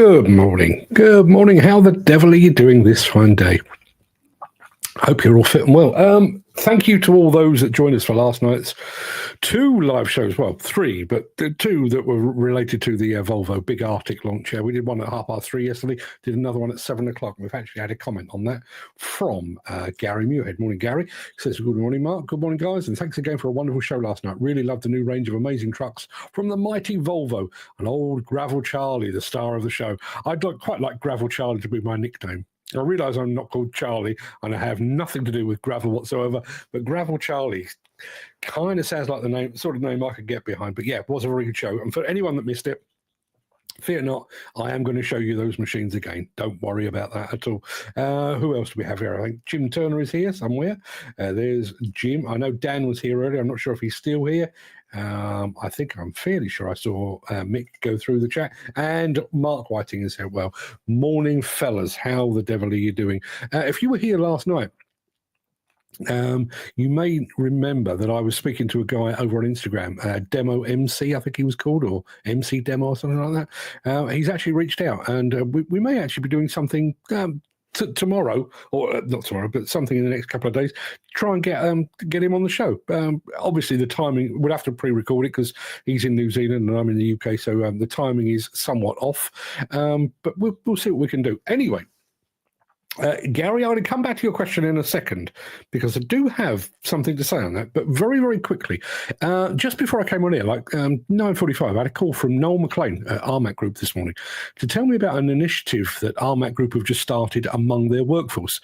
Good morning. Good morning. How the devil are you doing this fine day? Hope you're all fit and well. Thank you to all those that joined us for last night's two live shows. Well, three, but the two that were related to the Volvo big Arctic launch. We did one at 3:30 yesterday, did another one at 7 o'clock. We've actually had a comment on that from Gary Muirhead. Morning, Gary. He says, good morning, Mark. Good morning, guys. And thanks again for a wonderful show last night. Really loved the new range of amazing trucks from the mighty Volvo and old Gravel Charlie, the star of the show. I'd quite like Gravel Charlie to be my nickname. I realise I'm not called Charlie and I have nothing to do with gravel whatsoever, but Gravel Charlie kind of sounds like the name, sort of name I could get behind. But yeah, it was a very good show. And for anyone that missed it, fear not, I am going to show you those machines again. Don't worry about that at all. Who else do we have here? I think Jim Turner is here somewhere. There's Jim. I know Dan was here earlier. I'm not sure if he's still here. I'm fairly sure I saw Mick go through the chat, and Mark Whiting is here. Well, morning, fellas. How the devil are you doing? If you were here last night, you may remember that I was speaking to a guy over on Instagram, Demo MC, I think he was called, or MC Demo or something like that. He's actually reached out, and we may actually be doing something tomorrow, or not tomorrow, but something in the next couple of days. Try and get him on the show. Obviously, the timing, we'll have to pre-record it because he's in New Zealand and I'm in the UK, so the timing is somewhat off. But we'll see what we can do. Anyway, Gary, I'm going to come back to your question in a second because I do have something to say on that, but very, very quickly. Just before I came on here, like 9:45, I had a call from Noel McLean at RMAC Group this morning to tell me about an initiative that RMAC Group have just started among their workforce.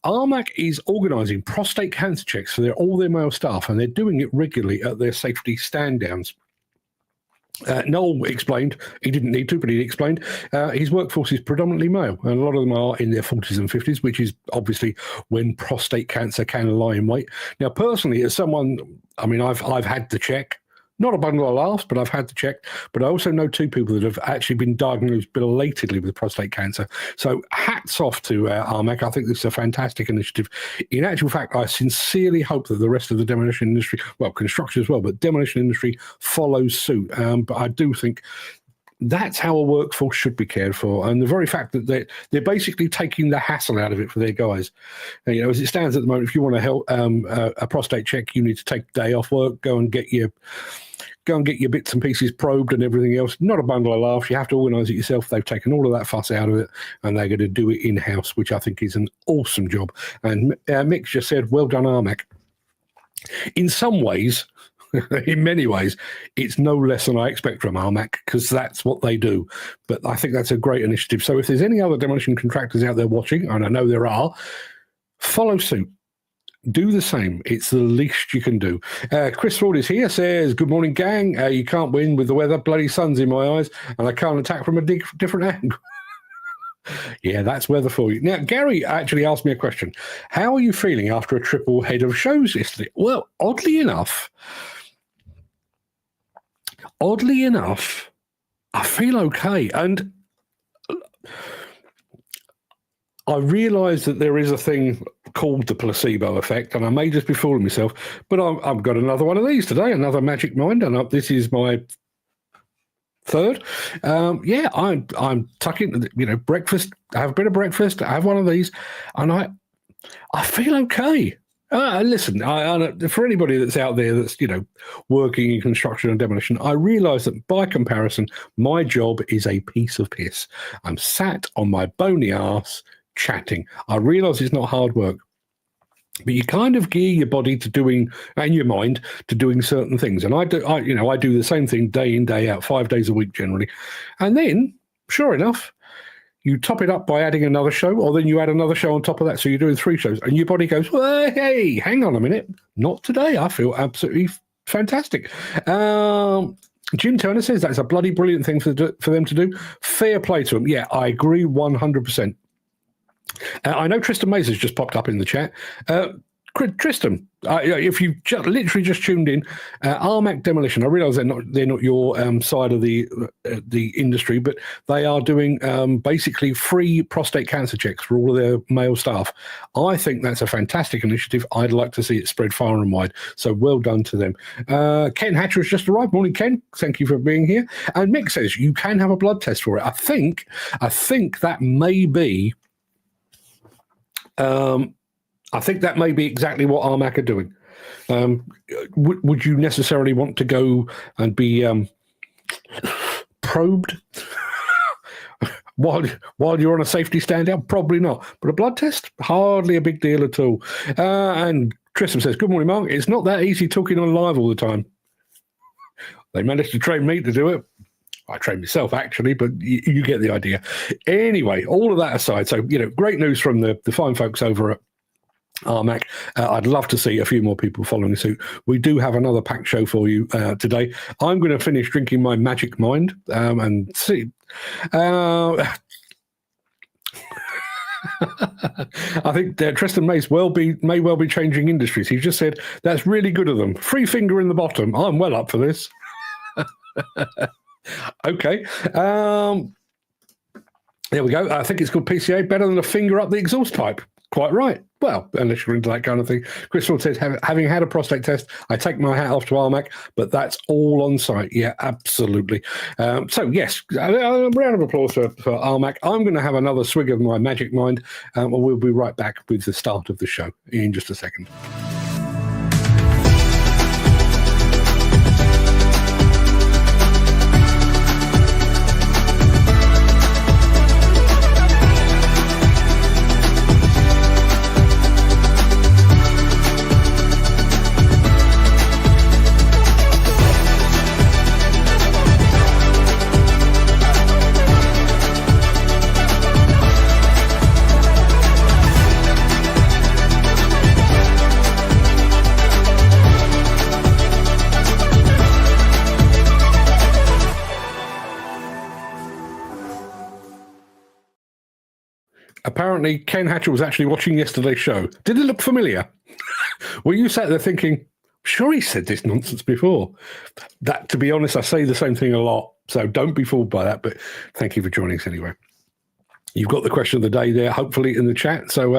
RMAC is organising prostate cancer checks for all their male staff, and they're doing it regularly at their safety stand-downs. Noel explained, he didn't need to, but he explained his workforce is predominantly male, and a lot of them are in their 40s and 50s, which is obviously when prostate cancer can lie in wait. Now, personally, as someone, I mean, I've had the check. Not a bundle of laughs, but I've had the check. But I also know two people that have actually been diagnosed belatedly with prostate cancer. So hats off to RMAC. I think this is a fantastic initiative. In actual fact, I sincerely hope that the rest of the demolition industry, well, construction as well, but demolition industry follows suit. But I do think that's how a workforce should be cared for. And the very fact that they're basically taking the hassle out of it for their guys. And, as it stands at the moment, if you want to help a prostate check, you need to take a day off work, go and get your bits and pieces probed and everything else. Not a bundle of laughs. You have to organise it yourself. They've taken all of that fuss out of it and they're going to do it in-house, which I think is an awesome job. And Mick just said, well done, RMAC. In some ways, in many ways, it's no less than I expect from RMAC because that's what they do. But I think that's a great initiative. So if there's any other demolition contractors out there watching, and I know there are, follow suit. Do the same. It's the least you can do. Chris Ford is here, says, good morning, gang. You can't win with the weather. Bloody sun's in my eyes, and I can't attack from a different angle. Yeah, that's weather for you. Now, Gary actually asked me a question. How are you feeling after a triple head of shows yesterday? Well, oddly enough, I feel okay. And I realise that there is a thing called the placebo effect, and I may just be fooling myself, but I've got another one of these today, another Magic Mind, and this is my third. I'm tucking, breakfast. I have a bit of breakfast. I have one of these, and I feel okay. Listen, for anybody that's out there that's, working in construction and demolition, I realise that by comparison, my job is a piece of piss. I'm sat on my bony ass chatting. I realise it's not hard work, but you kind of gear your body to doing, and your mind to doing certain things. And I do the same thing day in, day out, 5 days a week generally. And then, sure enough, you top it up by adding another show, or then you add another show on top of that. So you're doing 3 shows, and your body goes, well, hey, hang on a minute. Not today. I feel absolutely fantastic. Jim Turner says that's a bloody brilliant thing for them to do. Fair play to them. Yeah, I agree 100%. I know Tristan Mays has just popped up in the chat. Tristan, if you literally just tuned in, Armac Demolition. I realise they're not your side of the industry, but they are doing basically free prostate cancer checks for all of their male staff. I think that's a fantastic initiative. I'd like to see it spread far and wide. So well done to them. Ken Hatcher has just arrived. Morning, Ken. Thank you for being here. And Mick says you can have a blood test for it. I think that may be. I think that may be exactly what Armac are doing. Would you necessarily want to go and be probed while you're on a safety stand out? Probably not. But a blood test? Hardly a big deal at all. And Tristan says, good morning, Mark. It's not that easy talking on live all the time. They managed to train me to do it. I train myself, actually, but you get the idea. Anyway, all of that aside, so, great news from the fine folks over at Armac. I'd love to see a few more people following suit. We do have another packed show for you today. I'm going to finish drinking my Magic Mind and see. I think Tristan may well be changing industries. He just said that's really good of them. Free finger in the bottom. I'm well up for this. Okay. There we go. I think it's called PCA. Better than a finger up the exhaust pipe. Quite right. Well, unless you're into that kind of thing. Crystal says, having had a prostate test, I take my hat off to Armac, but that's all on site. Yeah, absolutely. So, yes, a round of applause for Armac. I'm going to have another swig of my Magic Mind, and we'll be right back with the start of the show in just a second. Apparently, Ken Hatcher was actually watching yesterday's show. Did it look familiar? Were you sat there thinking, sure he said this nonsense before? That, to be honest, I say the same thing a lot, so don't be fooled by that, but thank you for joining us anyway. You've got the question of the day there, hopefully, in the chat. So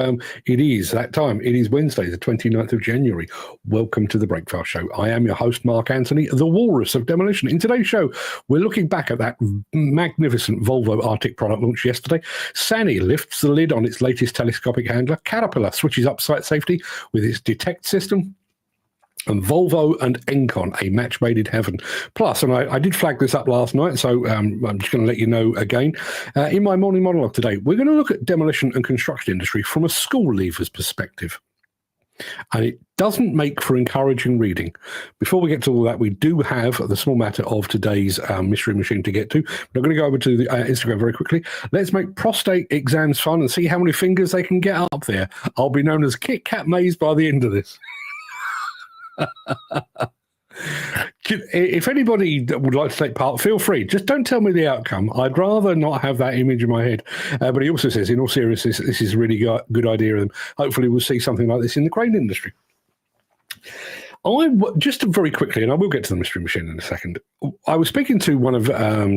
it is that time. It is Wednesday, the 29th of January. Welcome to the Breakfast Show. I am your host, Mark Anthony, the Walrus of Demolition. In today's show, we're looking back at that magnificent Volvo Arctic product launch yesterday. Sany lifts the lid on its latest telescopic handler. Caterpillar switches up site safety with its detect system. And Volvo and engcon, a match made in heaven. Plus, and I did flag this up last night, so I'm just going to let you know again. In my morning monologue today, we're going to look at demolition and construction industry from a school leaver's perspective. And it doesn't make for encouraging reading. Before we get to all that, we do have the small matter of today's mystery machine to get to. We're going to go over to the Instagram very quickly. Let's make prostate exams fun and see how many fingers they can get up there. I'll be known as Kit Kat Maze by the end of this. If anybody would like to take part, feel free. Just don't tell me the outcome. I'd rather not have that image in my head. But he also says, in all seriousness, this is a really good idea. And hopefully we'll see something like this in the crane industry. Just very quickly, and I will get to the mystery machine in a second. I was speaking to one of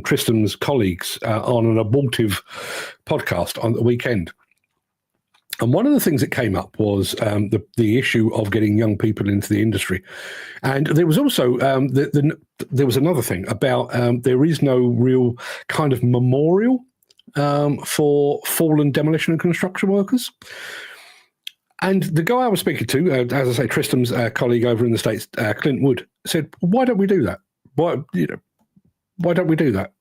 Tristan's colleagues on an abortive podcast on the weekend. And one of the things that came up was the issue of getting young people into the industry. And there was also, there was another thing about there is no real kind of memorial for fallen demolition and construction workers. And the guy I was speaking to, as I say, Tristan's colleague over in the States, Clint Wood, said, why don't we do that? Why don't we do that?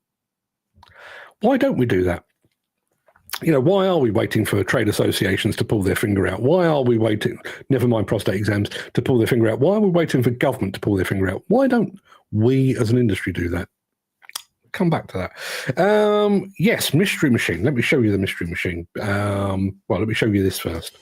Why don't we do that? Why are we waiting for trade associations to pull their finger out? Why are we waiting, never mind prostate exams, to pull their finger out? Why are we waiting for government to pull their finger out? Why don't we as an industry do that? Come back to that. Yes, mystery machine. Let me show you the mystery machine. Well, let me show you this first.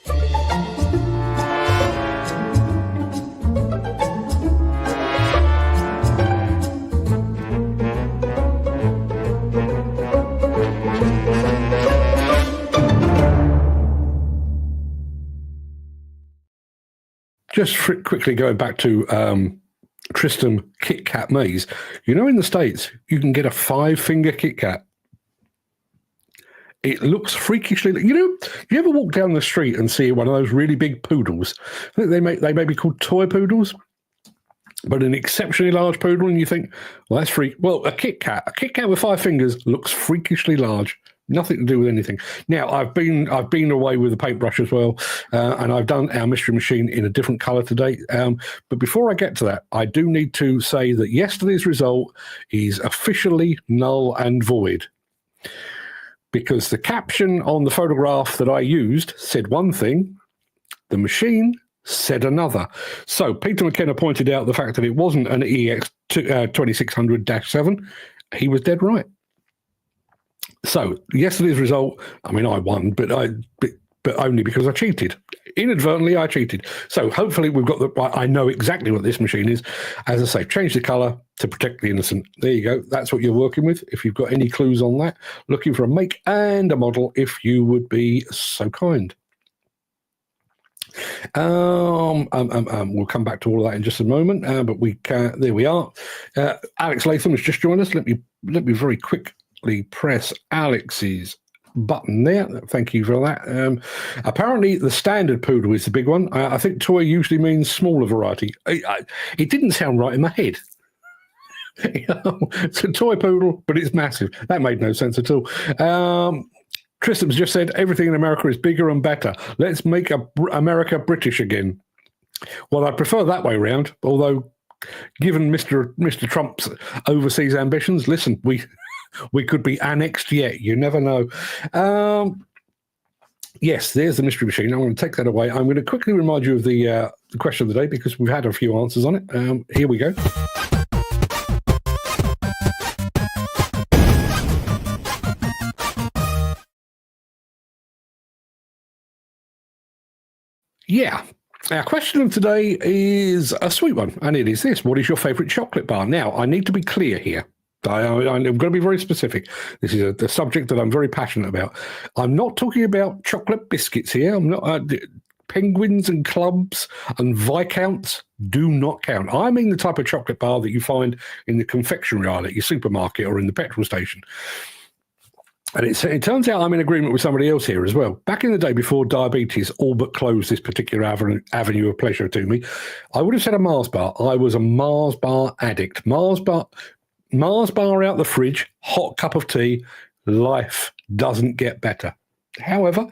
just quickly going back to Tristram Kit Kat Maze. In the States, you can get a 5-finger Kit Kat. It looks freakishly. You ever walk down the street and see one of those really big poodles? I think they may be called toy poodles, but an exceptionally large poodle, and you think, well, that's freak. Well, a Kit Kat with 5 fingers looks freakishly large. Nothing to do with anything. Now, I've been away with the paintbrush as well, and I've done our mystery machine in a different colour today. But before I get to that, I do need to say that yesterday's result is officially null and void, because the caption on the photograph that I used said one thing, the machine said another. So Peter McKenna pointed out the fact that it wasn't an EX 2600-7. He was dead right. So yesterday's result, I won, but only because I cheated. Inadvertently, I cheated. So hopefully we've got I know exactly what this machine is. As I say, change the colour to protect the innocent. There you go. That's what you're working with. If you've got any clues on that, looking for a make and a model, if you would be so kind. We'll come back to all of that in just a moment, but there we are. Alex Latham has just joined us. Let me very quickly press Alex's button there. Thank you for that. Apparently the standard poodle is the big one. I think toy usually means smaller variety. It didn't sound right in my head. It's a toy poodle, but it's massive. That made no sense at all. Tristram's just said everything in America is bigger and better. Let's make America British again. Well, I prefer that way round, although given Mr. Trump's overseas ambitions, listen, we could be annexed yet. You never know. Yes, there's the mystery machine. I'm going to take that away. I'm going to quickly remind you of the question of the day, because we've had a few answers on it. Here we go. Yeah. Our question of today is a sweet one, and it is this. What is your favourite chocolate bar? Now, I need to be clear here. I'm going to be very specific. This is the subject that I'm very passionate about. I'm not talking about chocolate biscuits here. I'm not. Penguins and clubs and Viscounts do not count. I mean the type of chocolate bar that you find in the confectionery aisle at your supermarket or in the petrol station. And it turns out I'm in agreement with somebody else here as well. Back in the day, before diabetes all but closed this particular avenue of pleasure to me, I would have said a Mars bar. I was a Mars bar addict. Mars bar out the fridge, hot cup of tea. Life doesn't get better. However,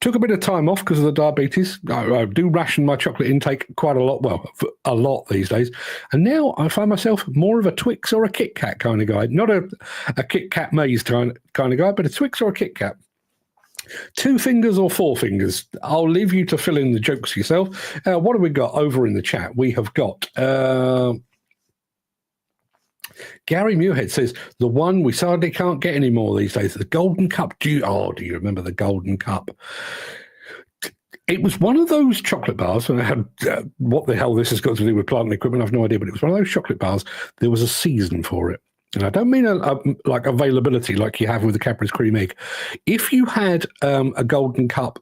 took a bit of time off because of the diabetes. I do ration my chocolate intake quite a lot. Well, a lot these days. And now I find myself more of a Twix or a Kit Kat kind of guy. Not a Kit Kat Maze kind of guy, but a Twix or a Kit Kat. 2 fingers or 4 fingers? I'll leave you to fill in the jokes yourself. What have we got over in the chat? We have got... Gary Muirhead says, the one we sadly can't get anymore these days, the Golden Cup. Do you remember the Golden Cup? It was one of those chocolate bars, and I had, what the hell this has got to do with plant and equipment, I've no idea, but it was one of those chocolate bars. There was a season for it. And I don't mean like availability like you have with the Cadbury's Cream Egg. If you had a Golden Cup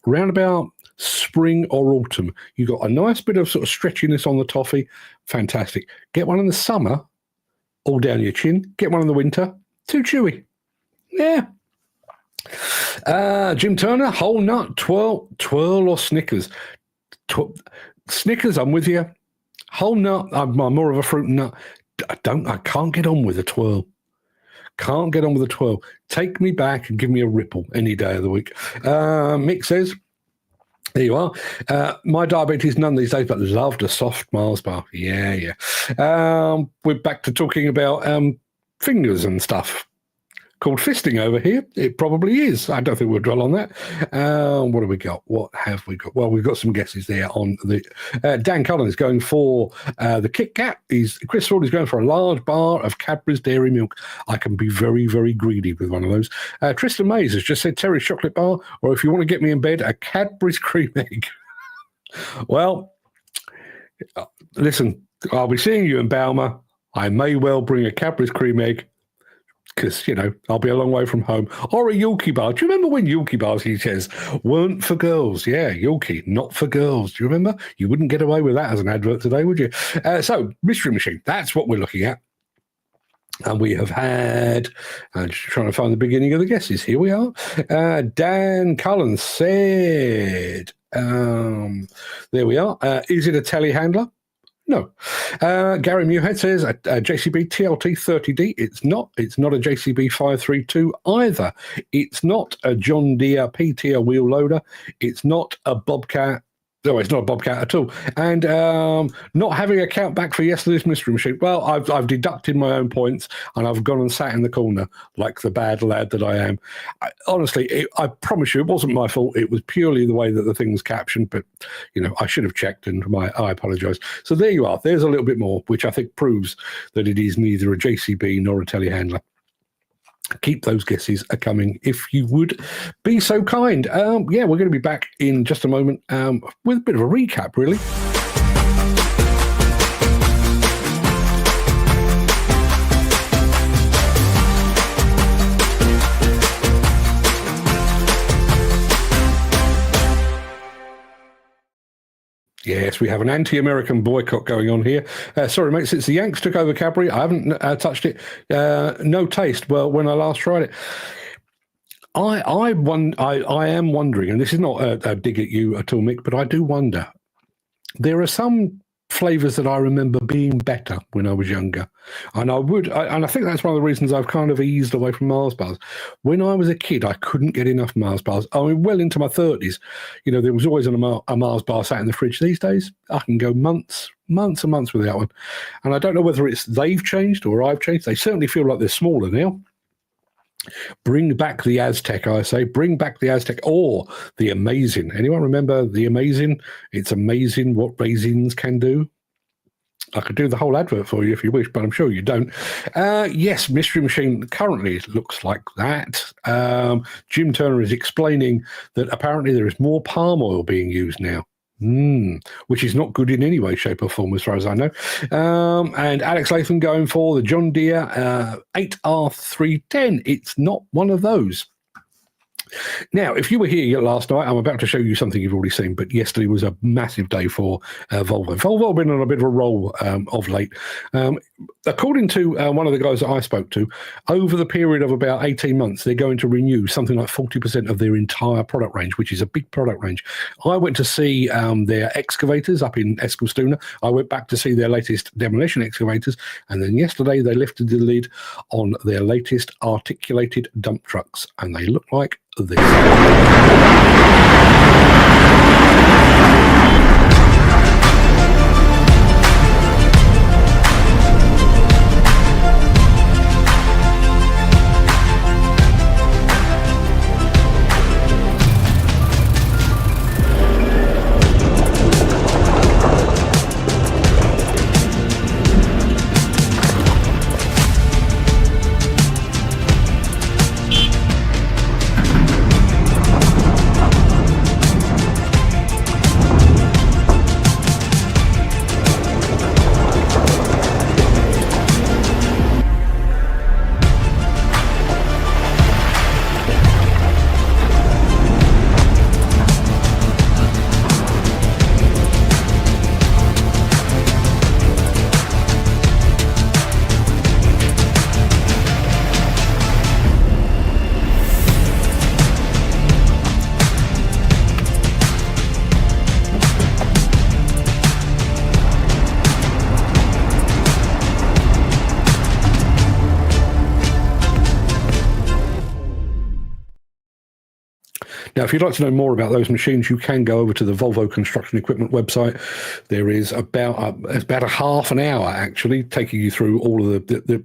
round about spring or autumn, you got a nice bit of sort of stretchiness on the toffee. Fantastic. Get one in the summer, all down your chin. Get one in the winter, too chewy. Yeah. Jim Turner, whole nut, twirl or Snickers. Snickers, I'm with you. Whole nut, I'm more of a fruit nut. I can't get on with a twirl. Can't get on with a twirl. Take me back and give me a ripple any day of the week. Mick says, there you are. My diabetes, none these days, but loved a soft Mars bar. Yeah. We're back to talking about fingers and stuff. Called fisting over here. It probably is. I don't think we'll dwell on that. What have we got? What have we got? Well, we've got some guesses there on the... Dan Cullen is going for the Kit Kat. Chris Ford is going for a large bar of Cadbury's Dairy Milk. I can be very, very greedy with one of those. Tristan Mays has just said Terry's chocolate bar, or if you want to get me in bed, a Cadbury's Cream Egg. Well, listen, I'll be seeing you in Balmer. I may well bring a Cadbury's Cream Egg. because, I'll be a long way from home. Or a Yorkie bar. Do you remember when Yorkie bars, he says, weren't for girls? Yeah, Yorkie, not for girls. Do you remember? You wouldn't get away with that as an advert today, would you? So, Mystery Machine, that's what we're looking at. And we have had, I'm just trying to find the beginning of the guesses. Here we are. Dan Cullen said, there we are. Is it a telehandler? No. Gary Muirhead says a JCB TLT 30D. It's not. It's not a JCB 532 either. It's not a John Deere PTO wheel loader. It's not a Bobcat. No, it's not a Bobcat at all. And not having a count back for yesterday's Mystery Machine. Well, I've deducted my own points and I've gone and sat in the corner like the bad lad that I am. Honestly, I promise you, it wasn't my fault. It was purely the way that the thing was captioned. But, I should have checked and I apologise. So there you are. There's a little bit more, which I think proves that it is neither a JCB nor a telehandler. Keep those guesses coming if you would be so kind. We're going to be back in just a moment with a bit of a recap, really. Yes, we have an anti-American boycott going on here. Sorry, mate, since the Yanks took over Cadbury, I haven't touched it. No taste. Well, when I last tried it, I am wondering, and this is not a dig at you at all, Mick, but I do wonder. There are some flavours that I remember being better when I was younger, and I think that's one of the reasons I've kind of eased away from Mars bars. When I was a kid, I couldn't get enough Mars bars. I mean, well into my 30s, there was always a Mars bar sat in the fridge. These days, I can go months and months without one, and I don't know whether it's they've changed or I've changed. They certainly feel like they're smaller now. Bring back the Aztec, I say. Bring back the Aztec or the Amazing. Anyone remember the Amazing? It's amazing what raisins can do. I could do the whole advert for you if you wish, but I'm sure you don't. Yes, Mystery Machine currently looks like that. Jim Turner is explaining that apparently there is more palm oil being used now. Which is not good in any way, shape, or form, as far as I know. And Alex Latham going for the John Deere 8R310. It's not one of those. Now, if you were here last night, I'm about to show you something you've already seen, but yesterday was a massive day for Volvo. Volvo have been on a bit of a roll of late. According to one of the guys that I spoke to, over the period of about 18 months, they're going to renew something like 40% of their entire product range, which is a big product range. I went to see their excavators up in Eskilstuna. I went back to see their latest demolition excavators. And then yesterday, they lifted the lid on their latest articulated dump trucks. And they look like this. Now, if you'd like to know more about those machines, you can go over to the Volvo Construction Equipment website. There is about a half an hour, actually, taking you through all of the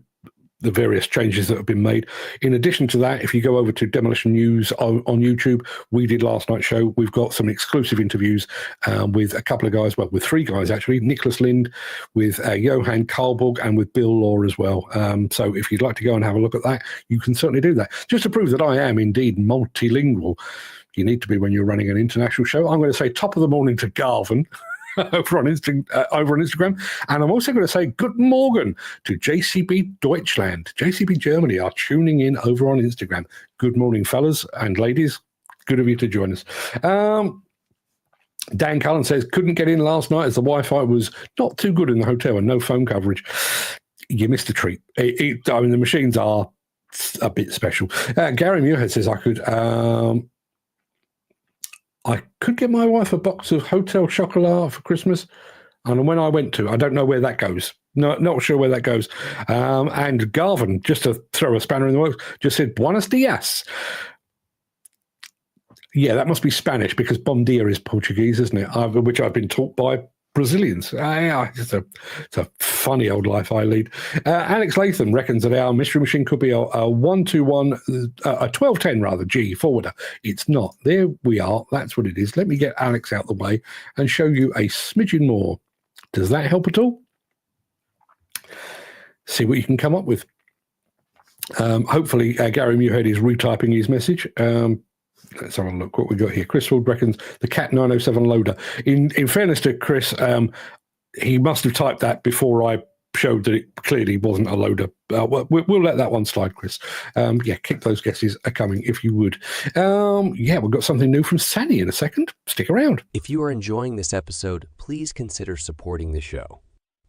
various changes that have been made. In addition to that, if you go over to Demolition News on YouTube, we did last night's show. We've got some exclusive interviews with a couple of guys, well, with three guys, actually. Nicholas Lind, with Johan Karlborg, and with Bill Law as well. So if you'd like to go and have a look at that, you can certainly do that. Just to prove that I am indeed multilingual, you need to be when you're running an international show. I'm going to say top of the morning to Garvin. over on Instagram. And I'm also going to say good morgen to JCB Deutschland. JCB Germany are tuning in over on Instagram. Good morning, fellas and ladies. Good of you to join us. Dan Cullen says, couldn't get in last night as the Wi-Fi was not too good in the hotel and no phone coverage. You missed a treat. I mean, the machines are a bit special. Gary Muirhead says, I could get my wife a box of Hotel Chocolat for Christmas. And when I went to, I don't know where that goes. No, not sure where that goes. And Garvin, just to throw a spanner in the works, just said, Buenos dias. Yeah, that must be Spanish because bom dia is Portuguese, isn't it? Which I've been taught by Brazilians. It's a funny old life I lead. Alex Latham reckons that our mystery machine could be a 121, a 1210 rather, G forwarder. It's not. There we are. That's what it is. Let me get Alex out the way and show you a smidgen more. Does that help at all? See what you can come up with. Hopefully, Gary Muirhead is retyping his message. Let's have a look what we got here. Chris Ford reckons the Cat 907 loader. In fairness to Chris, he must have typed that before I showed that it clearly wasn't a loader. We'll let that one slide, Chris. Kick those guesses are coming if you would. We've got something new from Sany in a second. Stick around. If you are enjoying this episode, please consider supporting the show.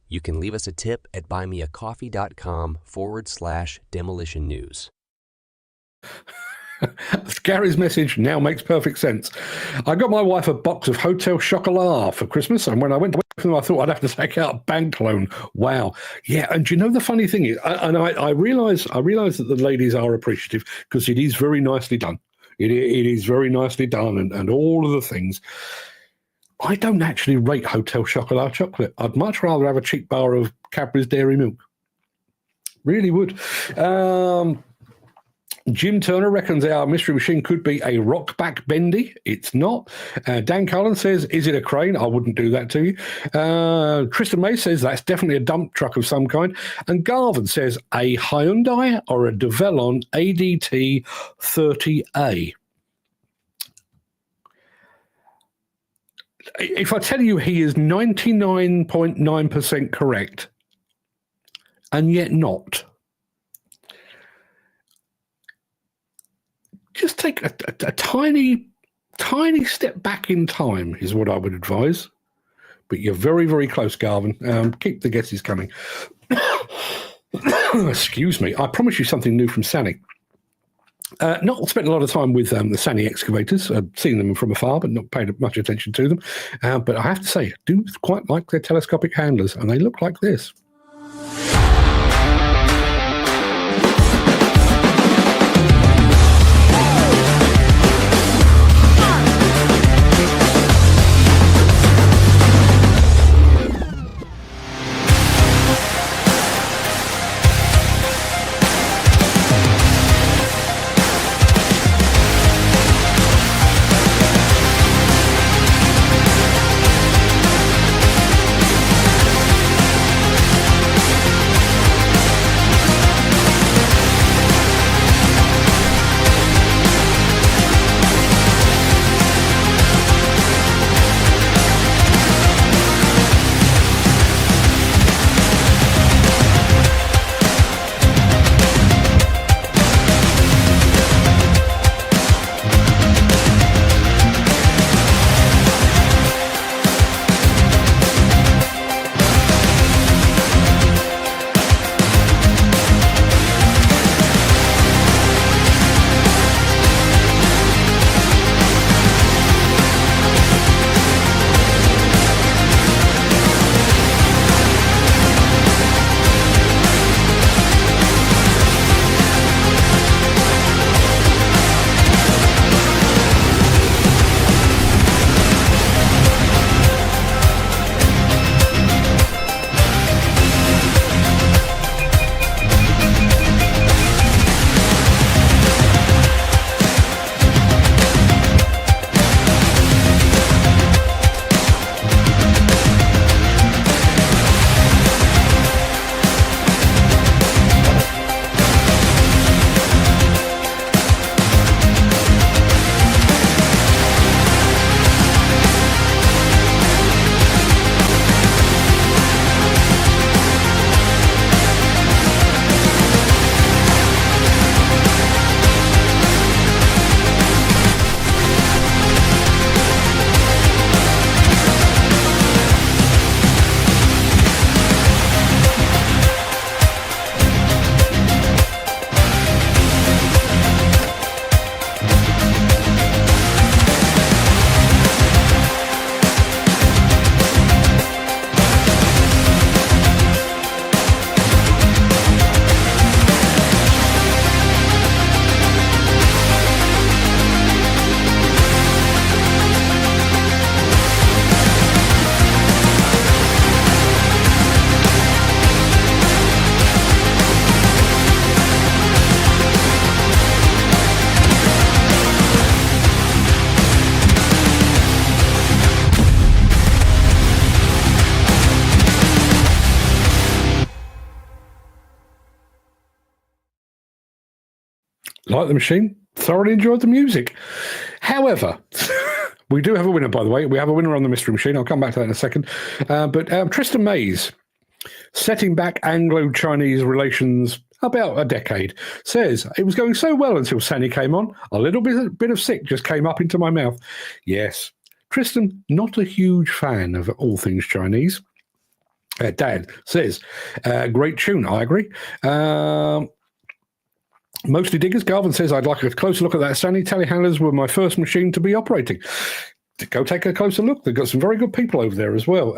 You can leave us a tip at buymeacoffee.com/demolition news. Gary's message now makes perfect sense. I got my wife a box of Hotel Chocolat for Christmas, and when I went to with them, I thought I'd have to take out a bank loan. Wow. Yeah, and do you know the funny thing is, I realise that the ladies are appreciative because it is very nicely done. It is very nicely done, and all of the things. I don't actually rate Hotel Chocolat chocolate. I'd much rather have a cheap bar of Cadbury's Dairy Milk. Really would. Jim Turner reckons our mystery machine could be a rock-back bendy. It's not. Dan Cullen says, is it a crane? I wouldn't do that to you. Tristan May says that's definitely a dump truck of some kind. And Garvin says a Hyundai or a Develon ADT 30A. If I tell you he is 99.9% correct, and yet not, just take a tiny step back in time is what I would advise. But you're very, very close, Garvin. Keep the guesses coming. Excuse me. I promise you something new from Sany. Not spent a lot of time with the Sany excavators. I've seen them from afar, but not paid much attention to them. But I have to say, I do quite like their telescopic handlers, and they look like this. Like the machine, thoroughly enjoyed the music. However, we do have a winner, by the way. We have a winner on the mystery machine. I'll come back to that in a second. But Tristan Mays, setting back Anglo-Chinese relations about a decade, says, it was going so well until Sany came on. A little bit of sick just came up into my mouth. Yes, Tristan, not a huge fan of all things Chinese. Dad says, great tune, I agree. Mostly Diggers, Garvin says, I'd like a closer look at that Sany. Telehandlers were my first machine to be operating. Go take a closer look. They've got some very good people over there as well.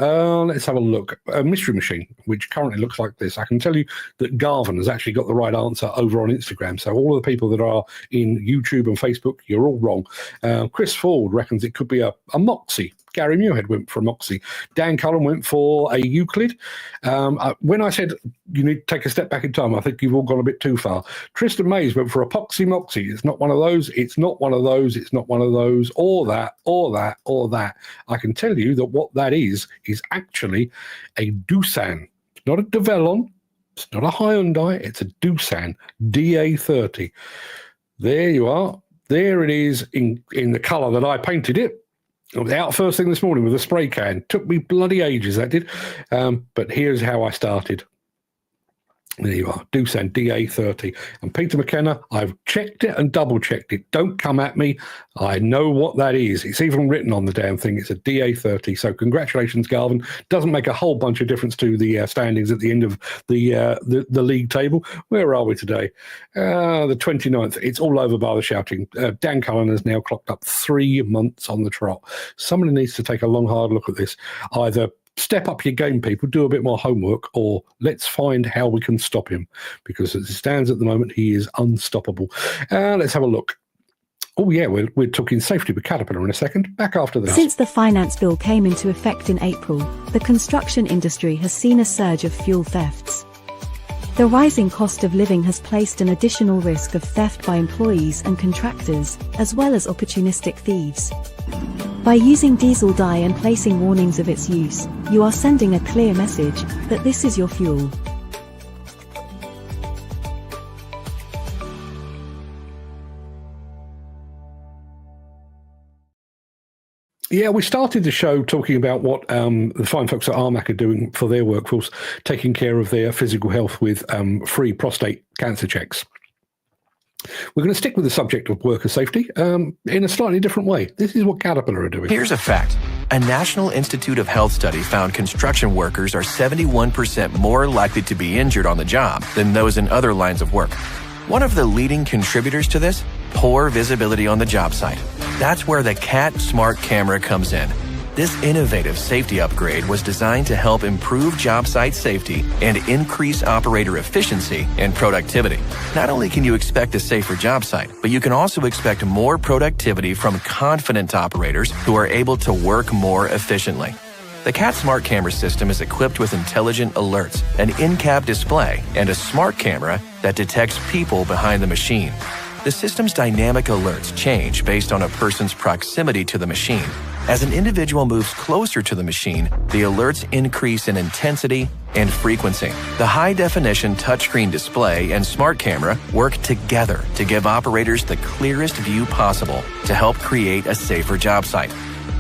Let's have a look. A mystery machine, which currently looks like this. I can tell you that Garvin has actually got the right answer over on Instagram. So all of the people that are in YouTube and Facebook, you're all wrong. Chris Ford reckons it could be a Moxie. Gary Muirhead went for a Moxie. Dan Cullen went for a Euclid. When I said you need to take a step back in time, I think you've all gone a bit too far. Tristan Mays went for a Poxy Moxie. It's not one of those. It's not one of those. It's not one of those. Or that, or that, or that. I can tell you that what that is actually a Doosan. It's not a Develon. It's not a Hyundai. It's a Doosan DA30. There you are. There it is in the colour that I painted it. I was out first thing this morning with a spray can. Took me bloody ages, that did. But here's how I started. There you are, Doosan DA30. And Peter McKenna, I've checked it and double-checked it. Don't come at me. I know what that is. It's even written on the damn thing. It's a DA30. So congratulations, Garvin. Doesn't make a whole bunch of difference to the standings at the end of the league table. Where are we today? The 29th. It's all over by the shouting. Dan Cullen has now clocked up 3 months on the trot. Somebody needs to take a long, hard look at this. Either step up your game, people, do a bit more homework, or let's find how we can stop him, because as it stands at the moment, he is unstoppable. Let's have a look. Oh, yeah, we're talking safety with Caterpillar in a second. Back after this. Since the finance bill came into effect in April, the construction industry has seen a surge of fuel thefts. The rising cost of living has placed an additional risk of theft by employees and contractors, as well as opportunistic thieves. By using diesel dye and placing warnings of its use, you are sending a clear message that this is your fuel. Yeah, we started the show talking about what the fine folks at Armac are doing for their workforce, taking care of their physical health with free prostate cancer checks. We're going to stick with the subject of worker safety in a slightly different way. This is what Caterpillar are doing. Here's a fact. A National Institute of Health study found construction workers are 71% more likely to be injured on the job than those in other lines of work. One of the leading contributors to this? Poor visibility on the job site. That's where the CAT Smart Camera comes in. This innovative safety upgrade was designed to help improve job site safety and increase operator efficiency and productivity. Not only can you expect a safer job site, but you can also expect more productivity from confident operators who are able to work more efficiently. The CAT Smart Camera system is equipped with intelligent alerts, an in-cab display, and a smart camera that detects people behind the machine. The system's dynamic alerts change based on a person's proximity to the machine. As an individual moves closer to the machine, the alerts increase in intensity and frequency. The high-definition touchscreen display and smart camera work together to give operators the clearest view possible to help create a safer job site.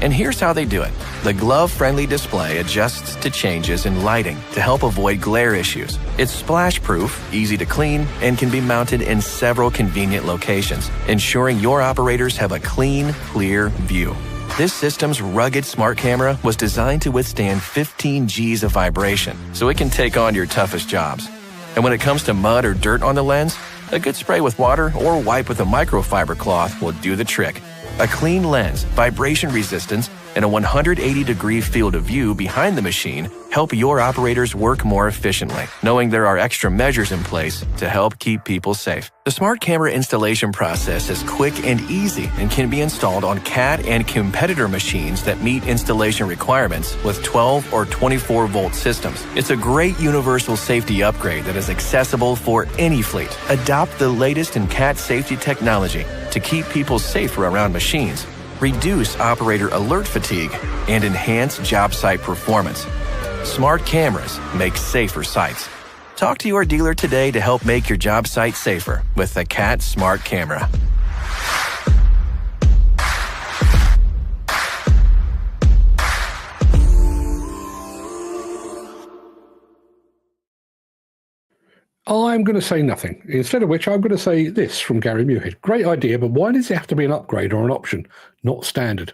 And here's how they do it. The glove-friendly display adjusts to changes in lighting to help avoid glare issues. It's splash-proof, easy to clean, and can be mounted in several convenient locations, ensuring your operators have a clean, clear view. This system's rugged smart camera was designed to withstand 15 Gs of vibration, so it can take on your toughest jobs. And when it comes to mud or dirt on the lens, a good spray with water or wipe with a microfiber cloth will do the trick. A clean lens, vibration resistance, and a 180-degree field of view behind the machine help your operators work more efficiently, knowing there are extra measures in place to help keep people safe. The smart camera installation process is quick and easy and can be installed on CAT and competitor machines that meet installation requirements with 12 or 24-volt systems. It's a great universal safety upgrade that is accessible for any fleet. Adopt the latest in CAT safety technology to keep people safer around machines, reduce operator alert fatigue, and enhance job site performance. Smart cameras make safer sites. Talk to your dealer today to help make your job site safer with the Cat Smart Camera. I'm going to say nothing. Instead of which, I'm going to say this from Gary Muirhead. Great idea, but why does it have to be an upgrade or an option, not standard?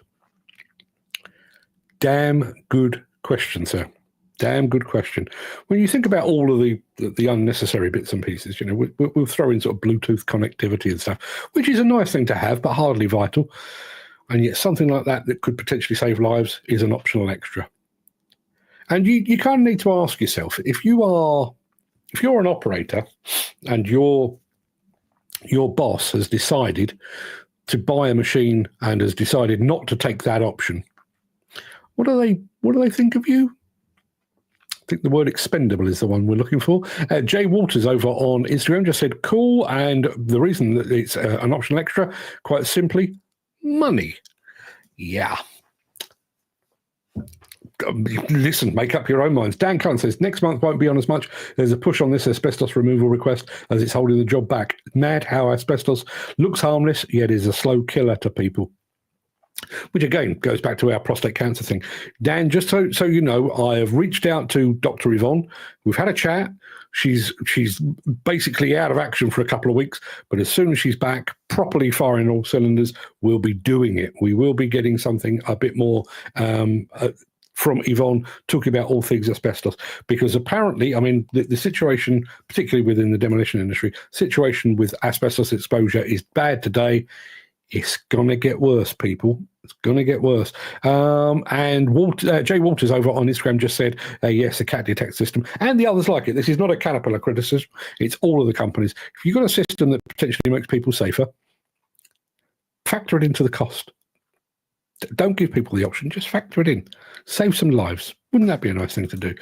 Damn good question, sir. Damn good question. When you think about all of the unnecessary bits and pieces, you know, we'll throw in sort of Bluetooth connectivity and stuff, which is a nice thing to have, but hardly vital. And yet something like that could potentially save lives is an optional extra. And you kind of need to ask yourself, if you're an operator and your boss has decided to buy a machine and has decided not to take that option, what do they think of you? I think the word expendable is the one we're looking for. Jay Walters over on Instagram just said, cool. And the reason that it's an optional extra, quite simply, money. Yeah. Listen, make up your own minds. Dan Cullen says, next month won't be on as much. There's a push on this asbestos removal request as it's holding the job back. Mad how asbestos looks harmless, yet is a slow killer to people. Which again goes back to our prostate cancer thing. Dan, just so you know, I have reached out to Dr. Yvonne. We've had a chat. She's basically out of action for a couple of weeks, but as soon as she's back, properly firing all cylinders, we'll be doing it. We will be getting something a bit more from Yvonne talking about all things asbestos, because apparently, I mean, the situation, particularly within the demolition industry, situation with asbestos exposure is bad today. It's going to get worse, people. It's going to get worse. And Jay Walters over on Instagram just said, yes, the cat detect system and the others like it. This is not a Caterpillar criticism. It's all of the companies. If you've got a system that potentially makes people safer, factor it into the cost. Don't give people the option. Just factor it in. Save some lives. Wouldn't that be a nice thing to do?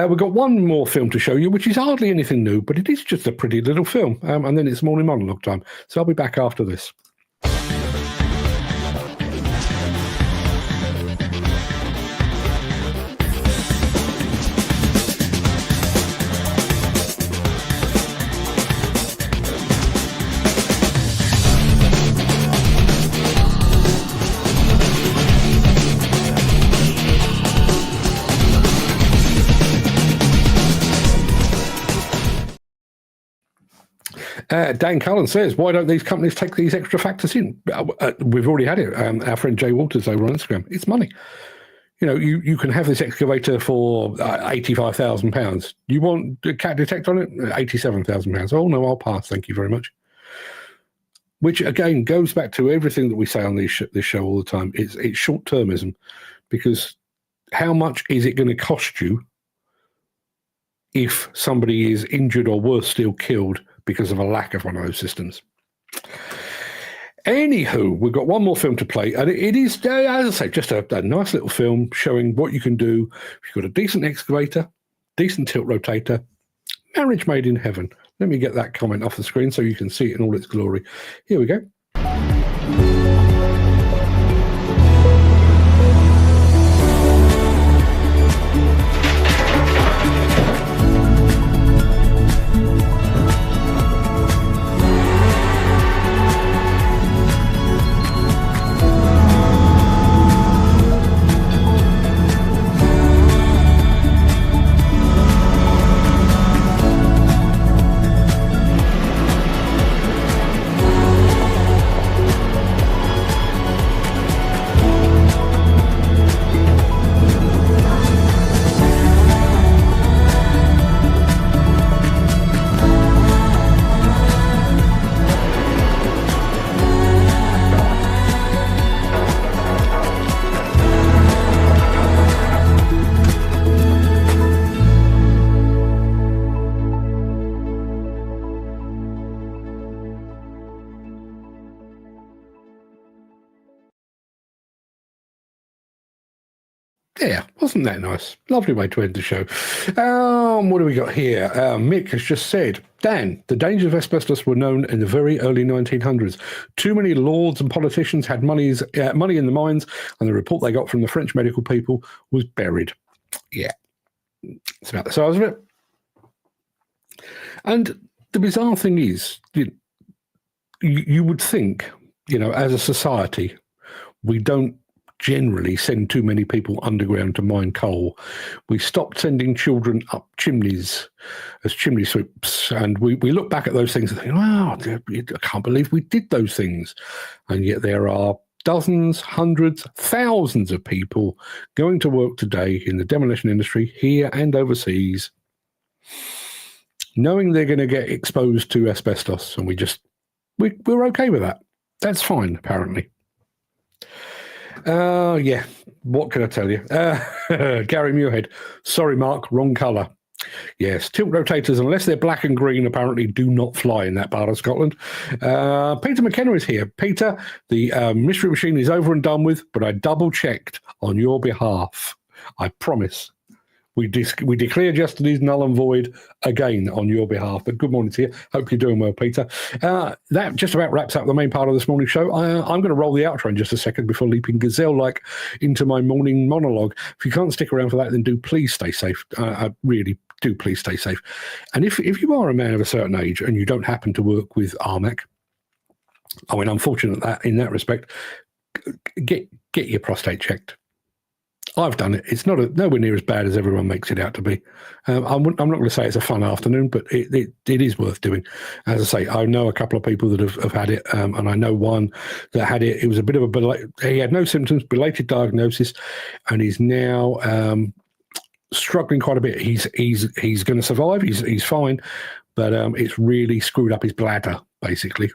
We've got one more film to show you, which is hardly anything new, but it is just a pretty little film. And then it's morning monologue time. So I'll be back after this. Dan Cullen says, why don't these companies take these extra factors in? We've already had it. Our friend Jay Walters over on Instagram. It's money. You know, you can have this excavator for £85,000. You want a cat detect on it? £87,000. Oh, no, I'll pass. Thank you very much. Which, again, goes back to everything that we say on this show all the time. It's short-termism, because how much is it going to cost you if somebody is injured or worse still killed because of a lack of one of those systems? Anywho, we've got one more film to play, and it is, as I say, just a nice little film showing what you can do if you've got a decent excavator, decent tilt rotator, marriage made in heaven. Let me get that comment off the screen so you can see it in all its glory. Here we go. Yeah, wasn't that nice? Lovely way to end the show. What do we got here? Mick has just said, Dan, the dangers of asbestos were known in the very early 1900s. Too many lords and politicians had money in the mines, and the report they got from the French medical people was buried. Yeah, it's about the size of it. And the bizarre thing is, you would think, as a society, we don't generally send too many people underground to mine coal. We stopped sending children up chimneys as chimney sweeps, and we look back at those things and think, wow, I can't believe we did those things. And yet there are dozens, hundreds, thousands of people going to work today in the demolition industry here and overseas, knowing they're going to get exposed to asbestos, and we're okay with that. That's fine, apparently. Yeah, what can I tell you? Gary Muirhead. Sorry, Mark, wrong colour. Yes, tilt rotators, unless they're black and green, apparently do not fly in that part of Scotland. Peter McKenna is here. Peter, the mystery machine is over and done with, but I double-checked on your behalf. I promise. We declare justice null and void again on your behalf. But good morning to you. Hope you're doing well, Peter. That just about wraps up the main part of this morning's show. I'm going to roll the outro in just a second before leaping gazelle-like into my morning monologue. If you can't stick around for that, then do please stay safe. I really do please stay safe. And if you are a man of a certain age and you don't happen to work with RMAC, I mean, unfortunate in that respect, get your prostate checked. I've done it. It's nowhere near as bad as everyone makes it out to be. I'm not going to say it's a fun afternoon, but it is worth doing. As I say, I know a couple of people that have had it, and I know one that had it. It was a bit of he had no symptoms, belated diagnosis, and he's now struggling quite a bit. He's going to survive. He's fine, but it's really screwed up his bladder, basically.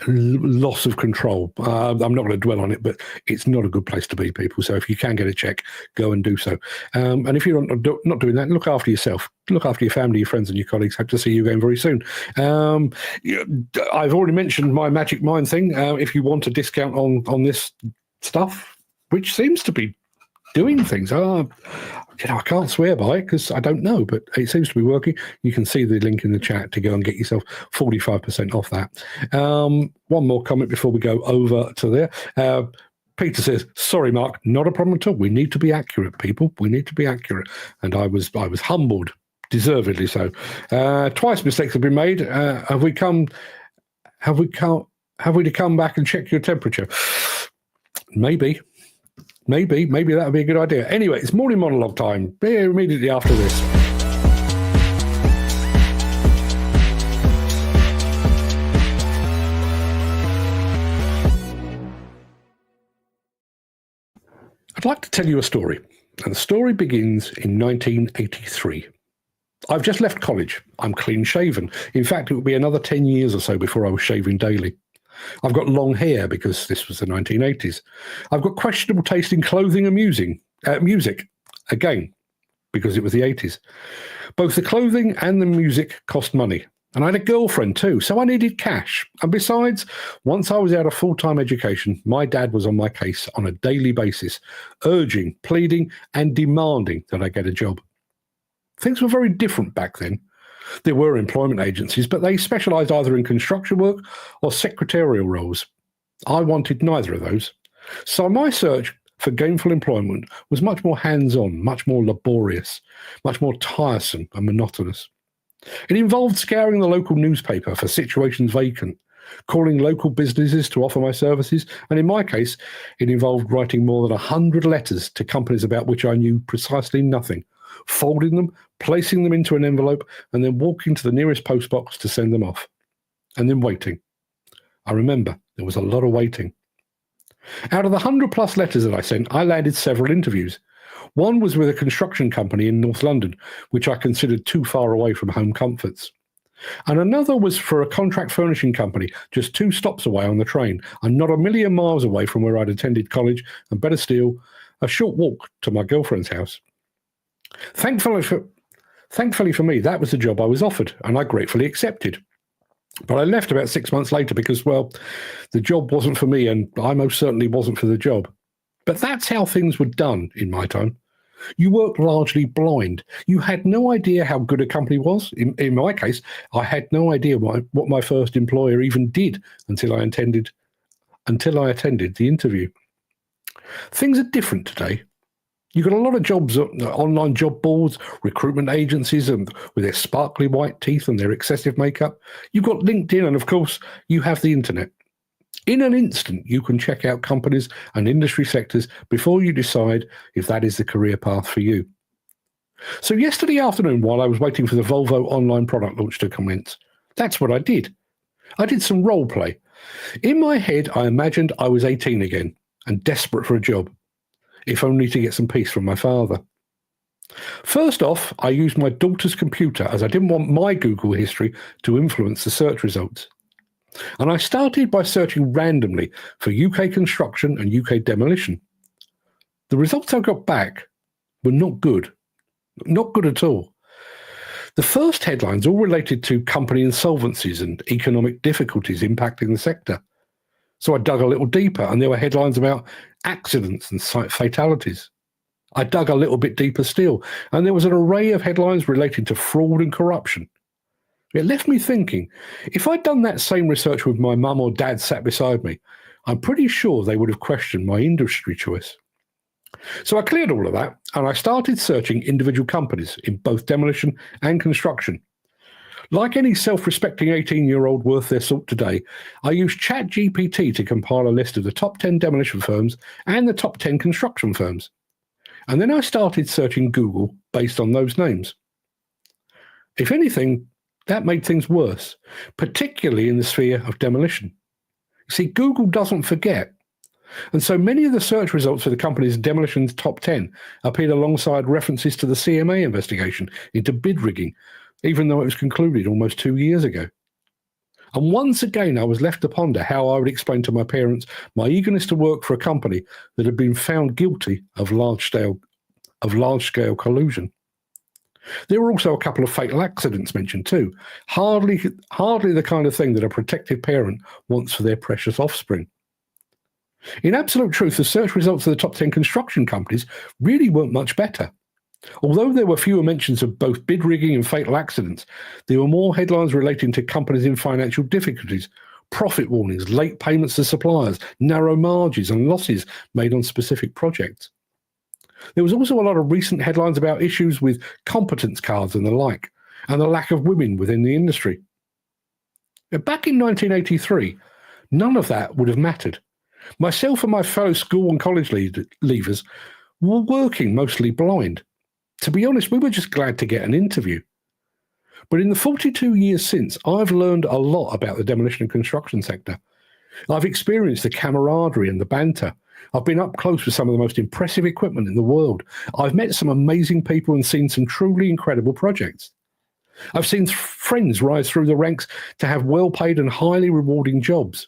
Loss of control. I'm not going to dwell on it, but it's not a good place to be, people. So if you can get a check, go and do so. And if you're not doing that, look after yourself. Look after your family, your friends, and your colleagues. Hope to see you again very soon. I've already mentioned my Magic Mind thing. If you want a discount on this stuff, which seems to be doing things. I can't swear by it because I don't know, but it seems to be working. You can see the link in the chat to go and get yourself 45% off that. One more comment before we go over to there. Peter says, sorry, Mark, not a problem at all. We need to be accurate, people. We need to be accurate. And I was humbled, deservedly so. Twice mistakes have been made. Have we to come back and check your temperature? Maybe that would be a good idea. Anyway, it's morning monologue time. Immediately after this. I'd like to tell you a story, and the story begins in 1983. I've just left college. I'm clean shaven. In fact, it will be another 10 years or so before I was shaving daily. I've got long hair because this was the 1980s. I've got questionable taste in clothing and music, again, because it was the 80s. Both the clothing and the music cost money. And I had a girlfriend too, so I needed cash. And besides, once I was out of full-time education, my dad was on my case on a daily basis, urging, pleading, and demanding that I get a job. Things were very different back then. There were employment agencies, but they specialised either in construction work or secretarial roles. I wanted neither of those. So my search for gainful employment was much more hands-on, much more laborious, much more tiresome and monotonous. It involved scouring the local newspaper for situations vacant, calling local businesses to offer my services, and in my case, it involved writing more than 100 letters to companies about which I knew precisely nothing, folding them, placing them into an envelope, and then walking to the nearest postbox to send them off. And then waiting. I remember there was a lot of waiting. Out of the 100+ letters that I sent, I landed several interviews. One was with a construction company in North London, which I considered too far away from home comforts. And another was for a contract furnishing company, just 2 stops away on the train, and not a million miles away from where I'd attended college, and better still, a short walk to my girlfriend's house. Thankfully for me, that was the job I was offered, and I gratefully accepted. But I left about 6 months later because, well, the job wasn't for me, and I most certainly wasn't for the job. But that's how things were done in my time. You worked largely blind. You had no idea how good a company was. In my case, I had no idea what my first employer even did until I attended the interview. Things are different today. You've got a lot of jobs, online job boards, recruitment agencies, and with their sparkly white teeth and their excessive makeup. You've got LinkedIn, and of course, you have the internet. In an instant, you can check out companies and industry sectors before you decide if that is the career path for you. So yesterday afternoon, while I was waiting for the Volvo online product launch to commence, that's what I did. I did some role play. In my head, I imagined I was 18 again and desperate for a job, if only to get some peace from my father. First off, I used my daughter's computer as I didn't want my Google history to influence the search results. And I started by searching randomly for UK construction and UK demolition. The results I got back were not good. Not good at all. The first headlines all related to company insolvencies and economic difficulties impacting the sector. So I dug a little deeper, and there were headlines about accidents and site fatalities. I dug a little bit deeper still, and there was an array of headlines relating to fraud and corruption. It left me thinking, if I'd done that same research with my mum or dad sat beside me, I'm pretty sure they would have questioned my industry choice. So I cleared all of that, and I started searching individual companies in both demolition and construction. Like any self-respecting 18-year-old worth their salt today, I used ChatGPT to compile a list of the top 10 demolition firms and the top 10 construction firms. And then I started searching Google based on those names. If anything, that made things worse, particularly in the sphere of demolition. See, Google doesn't forget. And so many of the search results for the company's demolition's top 10 appeared alongside references to the CMA investigation into bid rigging, even though it was concluded almost 2 years ago. And once again, I was left to ponder how I would explain to my parents my eagerness to work for a company that had been found guilty of large-scale collusion. There were also a couple of fatal accidents mentioned too. Hardly the kind of thing that a protective parent wants for their precious offspring. In absolute truth, the search results of the top 10 construction companies really weren't much better. Although there were fewer mentions of both bid rigging and fatal accidents, there were more headlines relating to companies in financial difficulties, profit warnings, late payments to suppliers, narrow margins and losses made on specific projects. There was also a lot of recent headlines about issues with competence cards and the like, and the lack of women within the industry. Back in 1983, none of that would have mattered. Myself and my fellow school and college leavers were working mostly blind. To be honest, we were just glad to get an interview. But in the 42 years since, I've learned a lot about the demolition and construction sector. I've experienced the camaraderie and the banter. I've been up close with some of the most impressive equipment in the world. I've met some amazing people and seen some truly incredible projects. I've seen friends rise through the ranks to have well-paid and highly rewarding jobs.